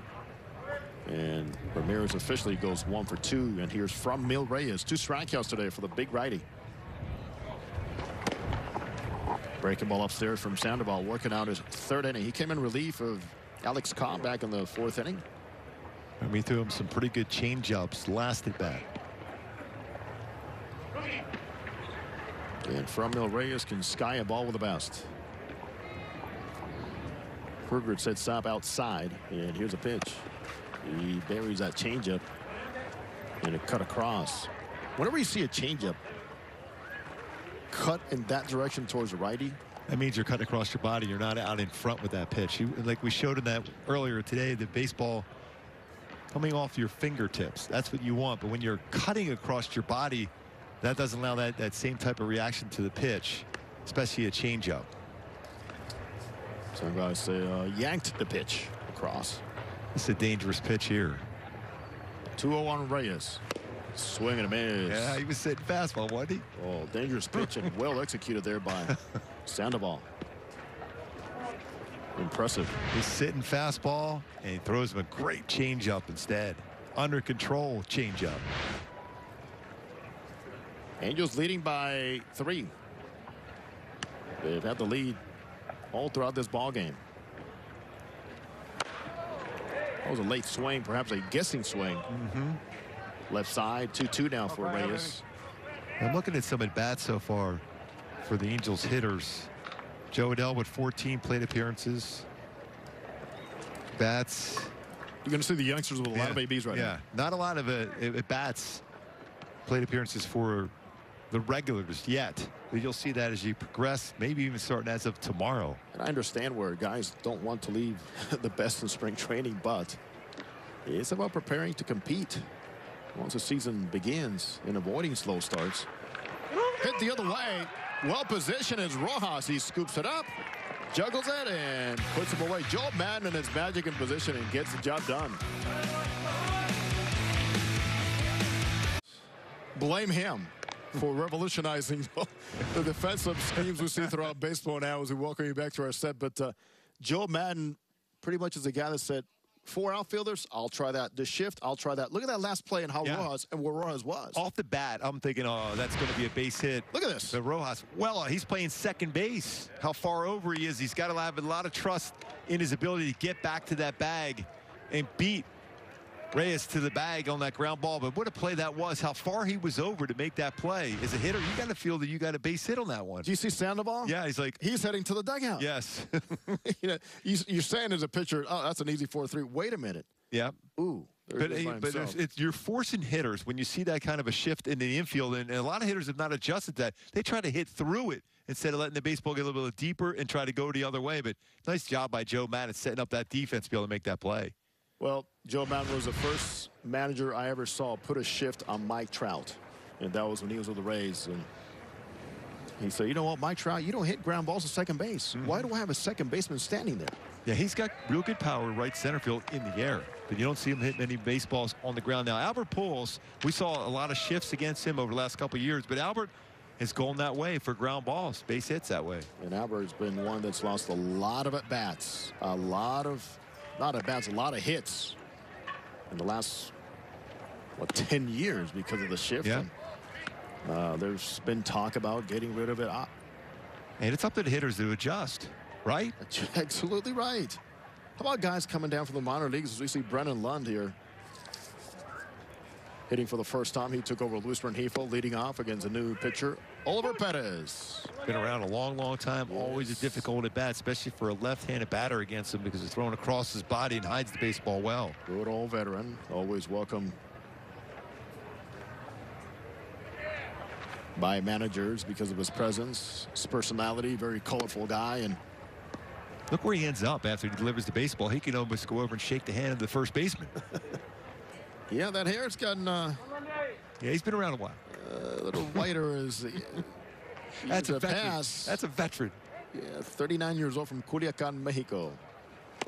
And Ramirez officially goes 1 for 2. And here's from Mil Reyes. 2 strikeouts today for the big righty. Breaking ball upstairs from Sandoval, working out his 3rd inning. He came in relief of Alex Cobb back in the 4th inning. And we threw him some pretty good change-ups last at bat. And from Mil Reyes can sky a ball with the best. Kruger said stop outside, and here's a pitch. He buries that changeup and it cut across. Whenever you see a changeup cut in that direction towards the righty, that means you're cutting across your body. You're not out in front with that pitch. Like we showed in that earlier today, the baseball coming off your fingertips. That's what you want. But when you're cutting across your body, that doesn't allow that same type of reaction to the pitch, especially a changeup. Some guys say yanked the pitch across. It's a dangerous pitch here. 2-0 on Reyes. Swing and a miss. Yeah, he was sitting fastball, wasn't he? Oh, dangerous pitch and well executed there by Sandoval. Impressive. He's sitting fastball, and he throws him a great changeup instead. Under control changeup. Angels leading by 3. They've had the lead all throughout this ball game. That was a late swing, perhaps a guessing swing. Left side, 2-2 now for Reyes. I'm looking at some at-bats so far for the Angels hitters. Joe Adell with 14 plate appearances. Bats. You're going to see the youngsters with a lot of ABs right now. Not a lot of at-bats, plate appearances for the regulars yet. But you'll see that as you progress, maybe even starting as of tomorrow. And I understand where guys don't want to leave the best in spring training, but it's about preparing to compete once the season begins and avoiding slow starts. Hit the other way. Well positioned is Rojas. He scoops it up, juggles it, and puts him away. Joe Madden in his magic in position and gets the job done. Blame him for revolutionizing the defensive schemes we see throughout baseball now as we welcome you back to our set. But Joe Madden pretty much is the guy that said, 4 outfielders, I'll try that. The shift, I'll try that. Look at that last play and how Rojas and where Rojas was. Off the bat, I'm thinking, oh, that's going to be a base hit. Look at this. The Rojas, well, he's playing second base. How far over he is. He's got to have a lot of trust in his ability to get back to that bag and beat Reyes to the bag on that ground ball. But what a play that was. How far he was over to make that play. As a hitter, you got to feel that you got a base hit on that one. Do you see Sandoval? Yeah, he's like, he's heading to the dugout. Yes. You know, you're saying as a pitcher, oh, that's an easy 4-3. Wait a minute. Yeah. Ooh. But you're forcing hitters when you see that kind of a shift in the infield, and a lot of hitters have not adjusted that. They try to hit through it instead of letting the baseball get a little bit deeper and try to go the other way. But nice job by Joe Madden setting up that defense to be able to make that play. Well, Joe Madden was the first manager I ever saw put a shift on Mike Trout, and that was when he was with the Rays. And he said, you know what, Mike Trout, you don't hit ground balls to second base. Why do I have a second baseman standing there? Yeah, he's got real good power right center field in the air, but you don't see him hit many baseballs on the ground. Now, Albert Pujols, we saw a lot of shifts against him over the last couple of years, but Albert has gone that way for ground balls, base hits that way. And Albert's been one that's lost a lot of at-bats, not at-bats, a lot of hits in the last, 10 years because of the shift. Yeah. And, there's been talk about getting rid of it. And it's up to the hitters to adjust, right? Absolutely right. How about guys coming down from the minor leagues as we see Brennan Lund here hitting for the first time. He took over Luis Rengifo leading off against a new pitcher, Oliver Perez. Been around a long, long time. Always a difficult at bat, especially for a left-handed batter against him because it's thrown across his body and hides the baseball well. Good old veteran. Always welcome by managers because of his presence, his personality, very colorful guy. And look where he ends up after he delivers the baseball. He can almost go over and shake the hand of the first baseman. yeah, that hair's gotten yeah, he's been around a while. A little whiter as That's a veteran. pass. That's a veteran. Yeah, 39 years old from Culiacan, Mexico.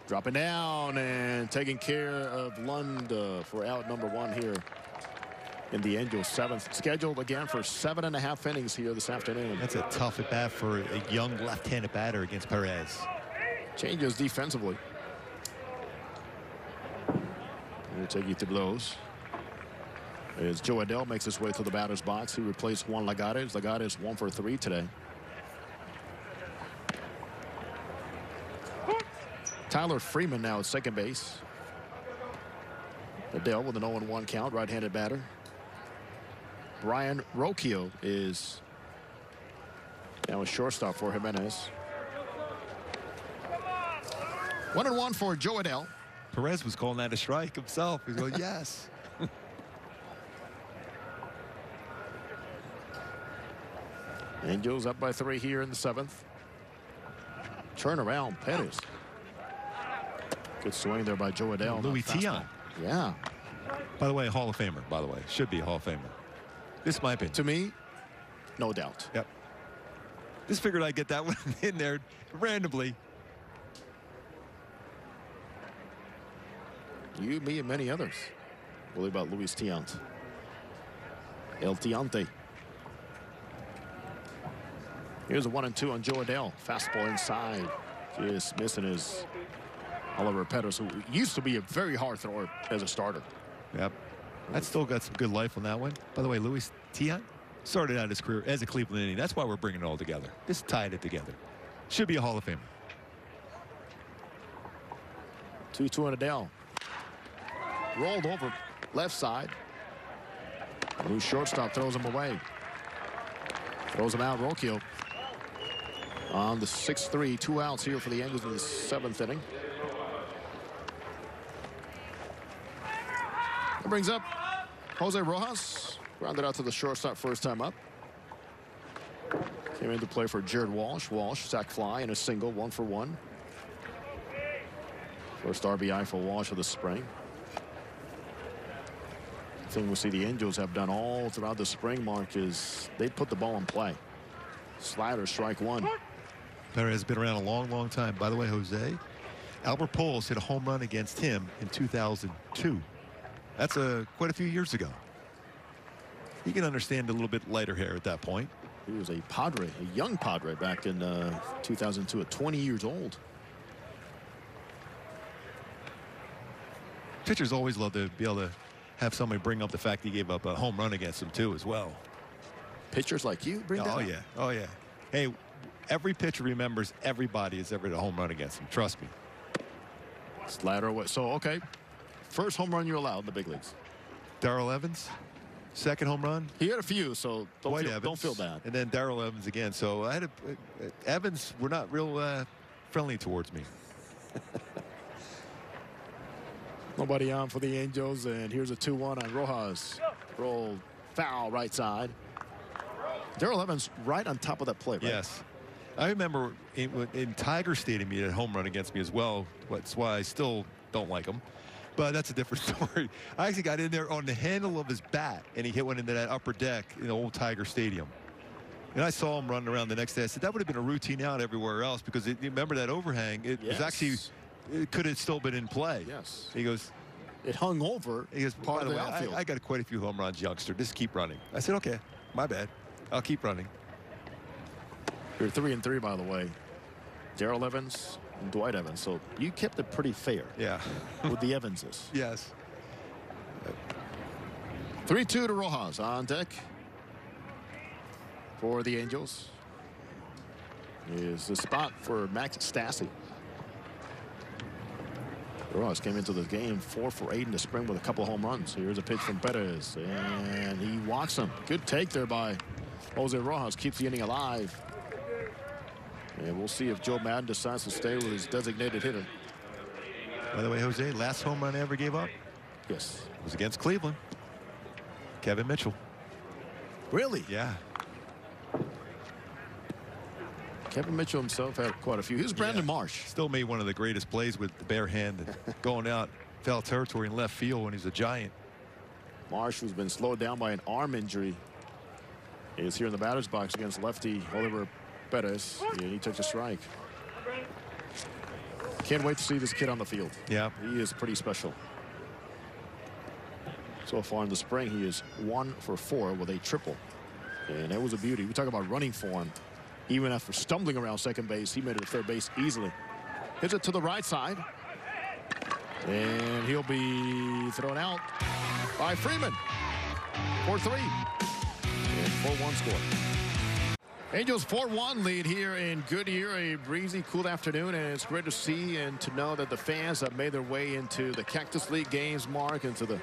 Dropping down and taking care of Lund for out number 1 here in the Angels' 7th. Scheduled again for 7.5 innings here this afternoon. That's a tough at bat for a young left-handed batter against Perez. Changes defensively. We'll take you through those. As Joe Adell makes his way to the batter's box, he replaced Juan Lagares. Lagares 1 for 3 today. Tyler Freeman now at second base. Adell with an 0-1 count, right-handed batter. Brian Rocchio is now a shortstop for Jimenez. 1-1 for Joe Adell. Perez was calling that a strike himself. He's going, yes. Angels up by 3 here in the 7th. Turnaround, Perez. Good swing there by Joe Adell. Louis Tiant. Yeah. By the way, Hall of Famer, by the way. Should be a Hall of Famer. This might be. To me, no doubt. Yep. Just figured I'd get that one in there randomly. You, me, and many others. What about Luis Tiant? El Tiante. Here's a 1-2 on Joe Adell. Fastball inside. Just missing his Oliver Perez, who used to be a very hard thrower as a starter. Yep. That's still got some good life on that one. By the way, Luis Tiant started out his career as a Cleveland Indian. That's why we're bringing it all together. Just tied it together. Should be a Hall of Famer. 2-2 on Adell. Rolled over left side. New shortstop throws him away. Throws him out. Rocchio on the 6-3. 2 outs here for the Angels in the 7th inning. That brings up Jose Rojas. Grounded out to the shortstop first time up. Came into play for Jared Walsh. Walsh sack fly and a single, 1 for 1. First RBI for Walsh of the spring. The thing we see the Angels have done all throughout the spring, Mark, is they put the ball in play. Slider, strike 1. Perez has been around a long, long time. By the way, Jose, Albert Pujols hit a home run against him in 2002. That's quite a few years ago. You can understand a little bit lighter hair at that point. He was a Padre, a young Padre back in 2002 at 20 years old. Pitchers always love to be able to have somebody bring up the fact he gave up a home run against him too as well. Pitchers like you bring that up? Yeah. Oh, yeah. Hey, every pitcher remembers everybody has ever hit a home run against him. Trust me. Slider away. So, okay. First home run you're allowed in the big leagues. Darrell Evans, second home run. He had a few, so don't feel bad. And then Darrell Evans again. So I had Evans were not real friendly towards me. Nobody on for the Angels, and here's a 2-1 on Rojas. Roll foul right side. Darrell Evans right on top of that play, right? Yes. I remember in Tiger Stadium he had a home run against me as well. That's why I still don't like him. But that's a different story. I actually got in there on the handle of his bat, and he hit one into that upper deck in the old Tiger Stadium. And I saw him running around the next day. I said that would have been a routine out everywhere else because you remember that overhang. It was actually it could have still been in play. Yes. He goes, It hung over. he goes, part by of the the way, outfield. I got quite a few home runs, youngster. Just keep running. I said, okay, my bad. I'll keep running. You're 3-3, by the way. Darrell Evans and Dwight Evans. So you kept it pretty fair Yeah. with the Evanses. Yes. 3-2 to Rojas on deck for the Angels. Is the spot for Max Stassi. Rojas came into the game 4 for 8 in the spring with a couple home runs. Here's a pitch from Perez, and he walks him. Good take there by Jose Rojas. Keeps the inning alive. And we'll see if Joe Madden decides to stay with his designated hitter. By the way, Jose, last home run I ever gave up Yes. was against Cleveland. Kevin Mitchell. Really? Yeah. Kevin Mitchell himself had quite a few. Here's Brandon Yeah. Marsh. Still made one of the greatest plays with the bare hand and going out foul territory in left field when he's a giant. Marsh, who's been slowed down by an arm injury, is here in the batter's box against lefty Oliver Perez. And he took a strike. Can't wait to see this kid on the field. Yeah. He is pretty special. So far in the spring, he is 1 for 4 with a triple. And that was a beauty. We talk about running form. Even after stumbling around second base, he made it to third base easily. Hits it to the right side. And he'll be thrown out by Freeman. 4-3. And 4-1 score. Angels 4-1 lead here in Goodyear. A breezy, cool afternoon, and it's great to see and to know that the fans have made their way into the Cactus League games, Mark, into the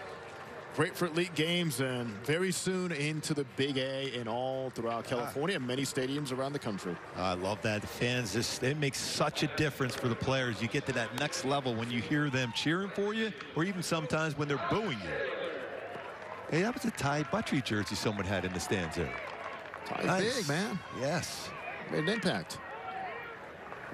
Grapefruit League games, and very soon into the Big A and all throughout California and many stadiums around the country. I love that. The fans, it makes such a difference for the players. You get to that next level when you hear them cheering for you, or even sometimes when they're booing you. Hey, that was a Ty Buttrey jersey someone had in the stands there. Ty's Nice. big, man. Yes. Made an impact.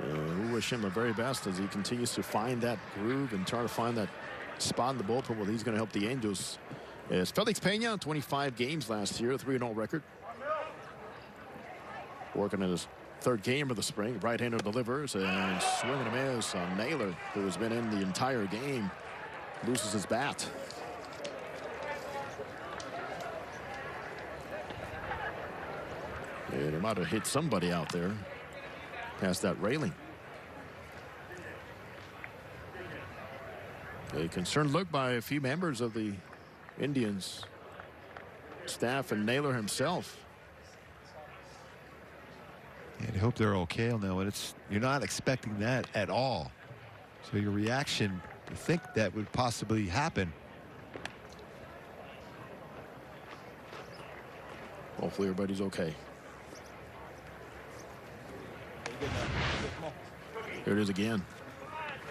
We wish him the very best as he continues to find that groove and try to find that spot in the bullpen where he's going to help the Angels. As Felix Pena, 25 games last year, 3-0 record. Working in his third game of the spring. Right-hander delivers and swing and a miss on Naylor, who has been in the entire game. Loses his bat. And he might have hit somebody out there past that railing. A concerned look by a few members of the Indians staff and Naylor himself. And I hope they're okay on that one. You're not expecting that at all. So your reaction to think that would possibly happen. Hopefully everybody's okay. Here it is again.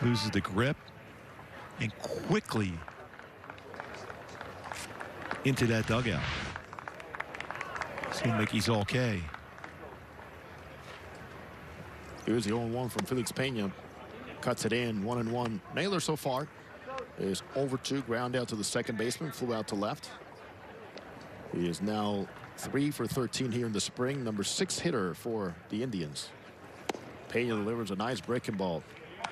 Loses the grip and quickly into that dugout. Seems like he's okay. Here's the 0-1 from Felix Pena. Cuts it in, 1-1. Naylor so far is over 2, ground out to the second baseman, flew out to left. He is now 3 for 13 here in the spring, number 6 hitter for the Indians. Pena delivers a nice breaking ball.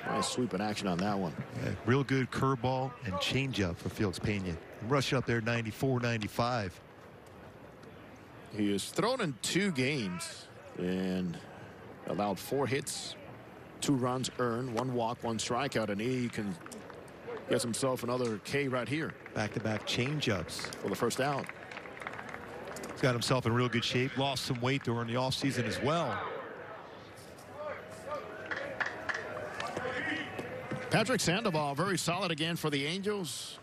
Nice sweep in action on that one. Yeah, real good curveball and changeup for Felix Pena. Rush up there 94, 95. He has thrown in 2 games and allowed 4 hits, 2 runs earned, 1 walk, 1 strikeout, and he can get himself another K right here Back-to-back changeups. for the first out. He's got himself in real good shape. Lost some weight during the offseason as well. Patrick Sandoval, very solid again for the Angels.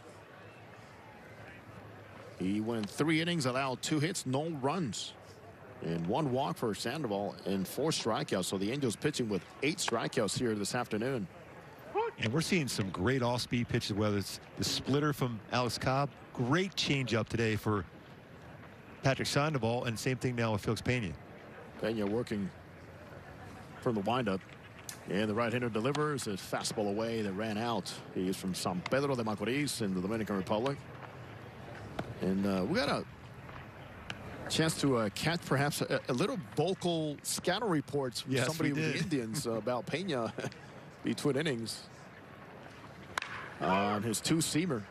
He went 3 innings, allowed 2 hits, no runs, and 1 walk for Sandoval and 4 strikeouts. So the Angels pitching with 8 strikeouts here this afternoon. And we're seeing some great off-speed pitches, whether it's the splitter from Alex Cobb. Great changeup today for Patrick Sandoval, and same thing now with Felix Pena. Pena working from the windup. And the right-hander delivers a fastball away that ran out. He is from San Pedro de Macorís in the Dominican Republic. And we got a chance to catch perhaps a little vocal scatter reports from Yes, somebody we with the did. Indians about Pena between innings. on his two-seamer.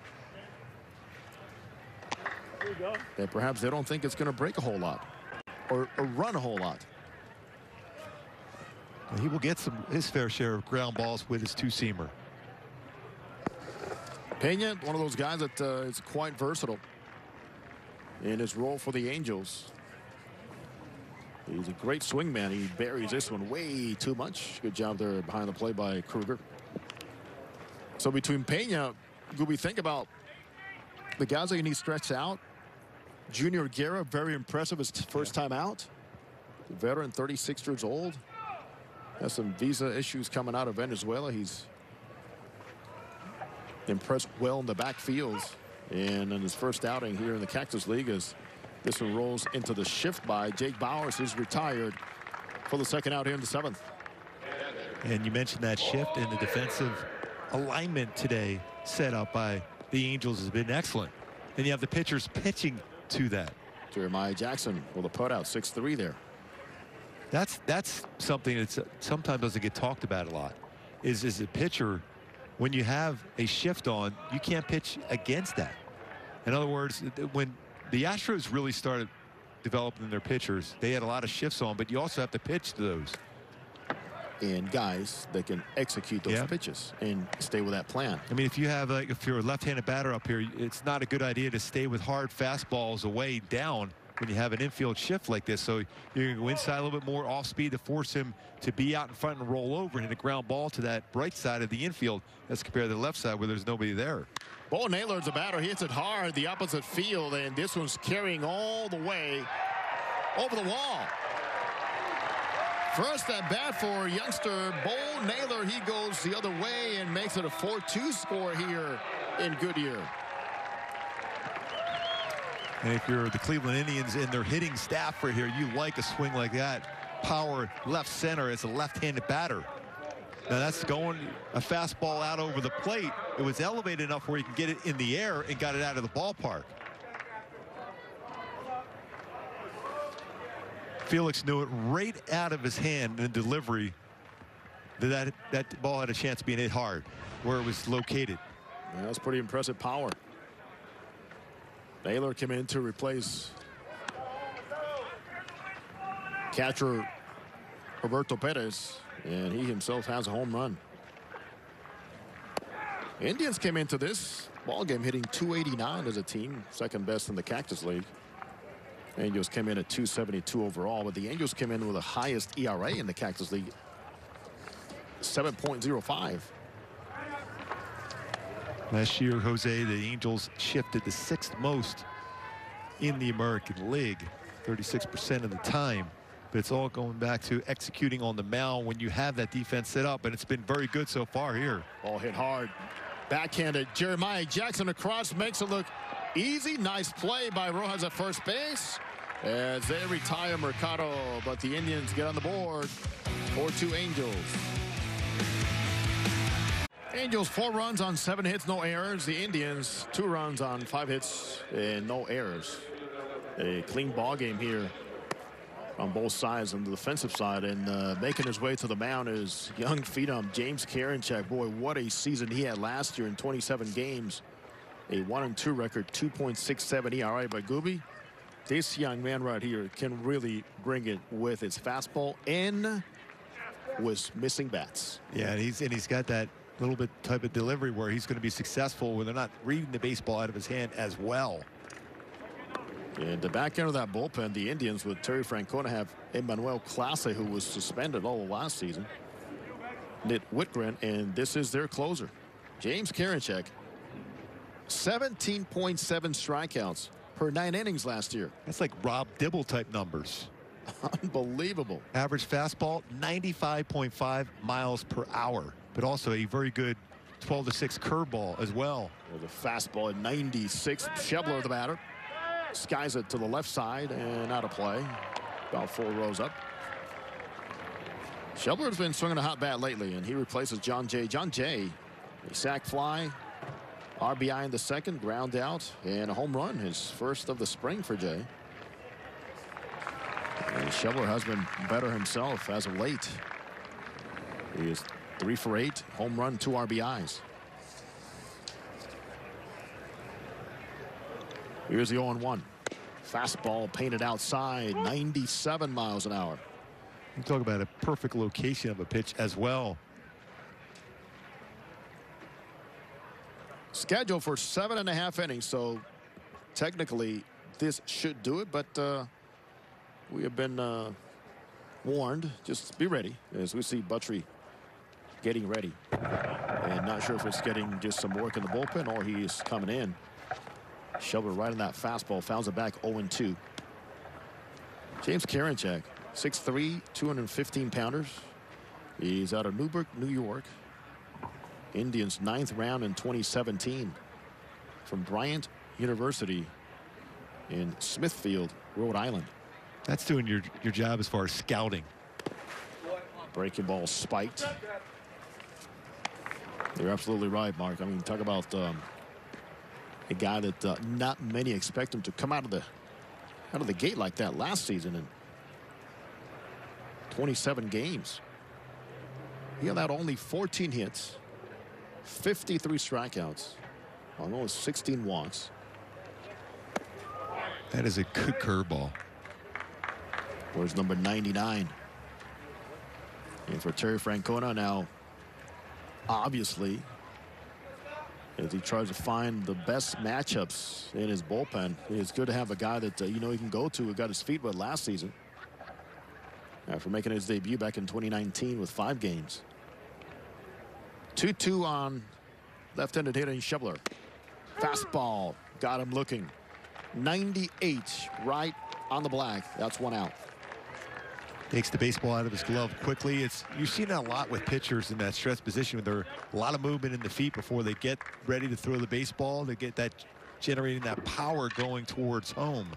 That perhaps they don't think it's going to break a whole lot or run a whole lot. He will get his fair share of ground balls with his two-seamer. Pena, one of those guys that is quite versatile in his role for the Angels. He's a great swingman. He buries this one way too much. Good job there behind the play by Kruger. So between Pena, Gooby, think about the guys that you need stretched out. Junior Guerra, very impressive his first time out. Veteran, 36 years old. Has some visa issues coming out of Venezuela. He's impressed well in the backfield. And in his first outing here in the Cactus League, as this one rolls into the shift by Jake Bauers, who's retired for the second out here in the 7th. And you mentioned that shift in the defensive alignment today set up by the Angels has been excellent. And you have the pitchers pitching to that. Jeremiah Jackson with a putout, 6-3 there. That's something that sometimes doesn't get talked about a lot. Is a pitcher, when you have a shift on, you can't pitch against that. In other words, when the Astros really started developing their pitchers, they had a lot of shifts on, but you also have to pitch to those. And guys that can execute those pitches and stay with that plan. I mean, if you're a left-handed batter up here, it's not a good idea to stay with hard fastballs away down when you have an infield shift like this. So you're going to go inside a little bit more off speed to force him to be out in front and roll over and hit a ground ball to that right side of the infield as compared to the left side where there's nobody there. Bo Naylor's a batter. He hits it hard the opposite field, and this one's carrying all the way over the wall. First at bat for youngster Bo Naylor. He goes the other way and makes it a 4-2 score here in Goodyear. And if you're the Cleveland Indians and their hitting staff right here, you like a swing like that. Power left center as a left-handed batter. Now that's going a fastball out over the plate. It was elevated enough where you can get it in the air and got it out of the ballpark. Felix knew it right out of his hand in delivery that ball had a chance of being hit hard where it was located. Yeah, that's pretty impressive power. Naylor came in to replace catcher Roberto Perez, and he himself has a home run. Indians came into this ball game hitting .289 as a team, second best in the Cactus League. Angels came in at .272 overall, but the Angels came in with the highest ERA in the Cactus League, 7.05. Last year, Jose, the Angels shifted the 6th most in the American League, 36% of the time. But it's all going back to executing on the mound when you have that defense set up, and it's been very good so far here. Ball hit hard. Backhanded. Jeremiah Jackson across makes it look easy. Nice play by Rojas at first base as they retire Mercado, but the Indians get on the board. 4-2 Angels. Angels 4 runs on 7 hits, no errors. The Indians 2 runs on 5 hits and no errors. A clean ball game here on both sides on the defensive side, and making his way to the mound is young phenom James Karinchak. Boy, what a season he had last year in 27 games. A 1-2 record, 2.67 ERA by Gooby. This young man right here can really bring it with his fastball and with missing bats. Yeah, and he's got that little bit type of delivery where he's going to be successful when they're not reading the baseball out of his hand as well. And the back end of that bullpen, the Indians with Terry Francona have Emmanuel Clase, who was suspended all of last season. Nick Whitgren, and this is their closer, James Karinchak. 17.7 strikeouts per 9 innings last year. That's like Rob Dibble type numbers. Unbelievable. Average fastball 95.5 miles per hour, but also a very good 12-6 curveball as well. With a fastball at 96. Schebler, the batter, skies it to the left side and out of play. About 4 rows up. Schebler's been swinging a hot bat lately, and he replaces John Jay. John Jay, a sac fly, RBI in the second, ground out, and a home run, his first of the spring for Jay. And Schebler has been better himself as of late. He is 3 for 8, home run, 2 RBIs. Here's the 0-1. Fastball painted outside, 97 miles an hour. You talk about a perfect location of a pitch as well. Scheduled for 7.5 innings, so technically this should do it, but we have been warned. Just be ready as we see Buttrey getting ready. And not sure if it's getting just some work in the bullpen or he's coming in. Shubler right on that fastball, fouls it back 0-2. James Karinchak, 6'3", 215 pounders. He's out of Newburgh, New York. Indians 9th round in 2017 from Bryant University in Smithfield, Rhode Island. That's doing your job as far as scouting. Breaking ball spiked. You're absolutely right, Mark. I mean, talk about a guy that not many expect him to come out of the gate like that last season in 27 games. He allowed only 14 hits, 53 strikeouts, on only 16 walks. That is a good curveball. Where's number 99? And for Terry Francona now, obviously, as he tries to find the best matchups in his bullpen, it's good to have a guy that you know he can go to, who got his feet wet last season after making his debut back in 2019 with 5 games. 2-2 on left-handed hitter Shubler. Fastball got him looking. 98 right on the black. That's 1 out. Takes the baseball out of his glove quickly. You've seen that a lot with pitchers in that stretch position, where there are a lot of movement in the feet before they get ready to throw the baseball, to get that generating that power going towards home.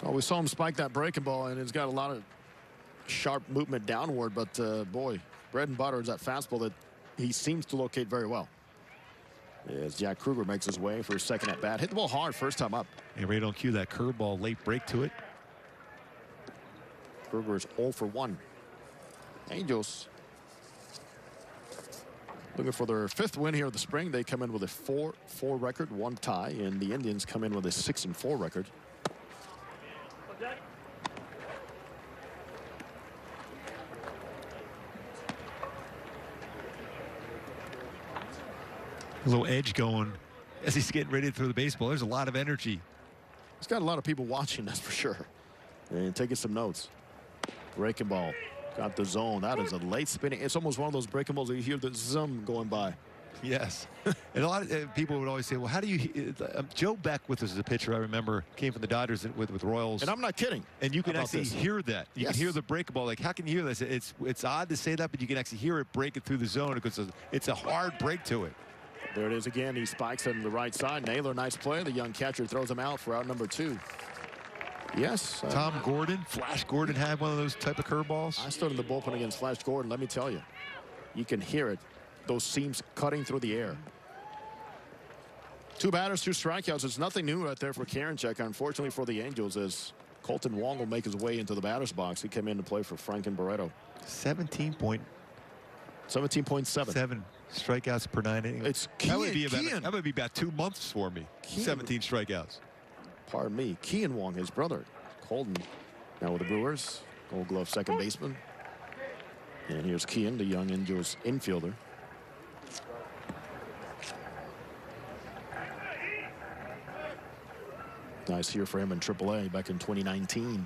Well, we saw him spike that breaking ball, and it's got a lot of sharp movement downward, but boy, bread and butter is that fastball that he seems to locate very well. As Jack Kruger makes his way for his second at bat. Hit the ball hard first time up. And right on cue, that curveball, late break to it. Kruger is 0 for 1. Angels looking for their 5th win here of the spring. They come in with a 4-4 record, 1 tie, and the Indians come in with a 6-4 record. A little edge going as he's getting ready to throw the baseball. There's a lot of energy. He's got a lot of people watching, that's for sure. And taking some notes. Breaking ball. Got the zone. That is a late spinning. It's almost one of those breaking balls that you hear the zoom going by. Yes. And a lot of people would always say, well, how do you... Joe Beckwith was a pitcher, I remember, came from the Dodgers with Royals. And I'm not kidding. And you can actually hear that. You can hear the breaking ball. Like, how can you hear this? It's odd to say that, but you can actually hear it breaking through the zone because it's a hard break to it. There it is again. He spikes it on the right side. Naylor, nice play. The young catcher throws him out for out number 2. Yes. Tom Gordon, Flash Gordon had one of those type of curveballs. I stood in the bullpen against Flash Gordon. Let me tell you, you can hear it. Those seams cutting through the air. 2 batters, 2 strikeouts. It's nothing new right there for Karinchak. Unfortunately for the Angels, as Colton Wong will make his way into the batter's box. He came in to play for Franklin Barreto. 17.7 strikeouts per 9 innings. It's that would be about 2 months for me. 17 strikeouts. Pardon me. Kean Wong, his brother. Colton now with the Brewers. Gold Glove second baseman. And here's Kean, the young Angels infielder. Nice year for him in AAA back in 2019.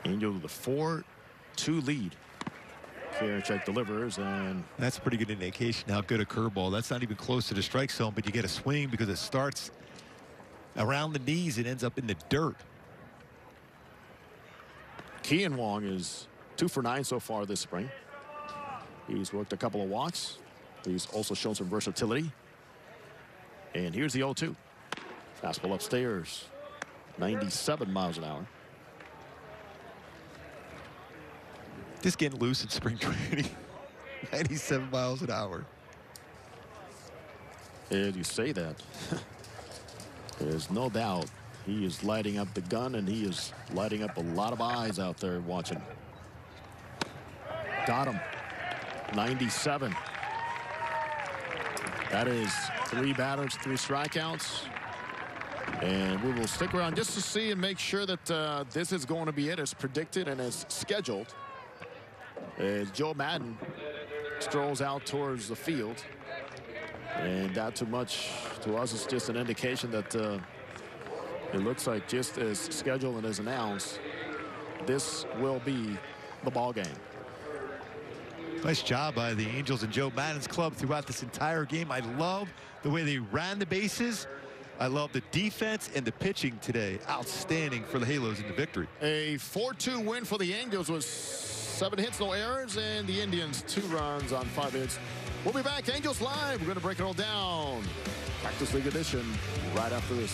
Angels with a 4-2 lead. Karinchak delivers, and that's a pretty good indication how good a curveball. That's not even close to the strike zone, but you get a swing because it starts around the knees and ends up in the dirt. Kean Wong is 2 for 9 so far this spring. He's worked a couple of walks. He's also shown some versatility. And here's the 0-2. Fastball upstairs. 97 miles an hour. Just getting loose in spring training. 97 miles an hour. And you say that. There's no doubt he is lighting up the gun, and he is lighting up a lot of eyes out there watching. Got him. 97. That is 3 batters, 3 strikeouts. And we will stick around just to see and make sure that this is going to be it as predicted and as scheduled. As Joe Maddon strolls out towards the field. And not too much to us. It's just an indication that it looks like just as scheduled and as announced, this will be the ball game. Nice job by the Angels and Joe Maddon's club throughout this entire game. I love the way they ran the bases. I love the defense and the pitching today. Outstanding for the Halos in the victory. A 4-2 win for the Angels with 7 hits, no errors, and the Indians 2 runs on 5 hits. We'll be back, Angels Live. We're going to break it all down. Cactus League edition right after this.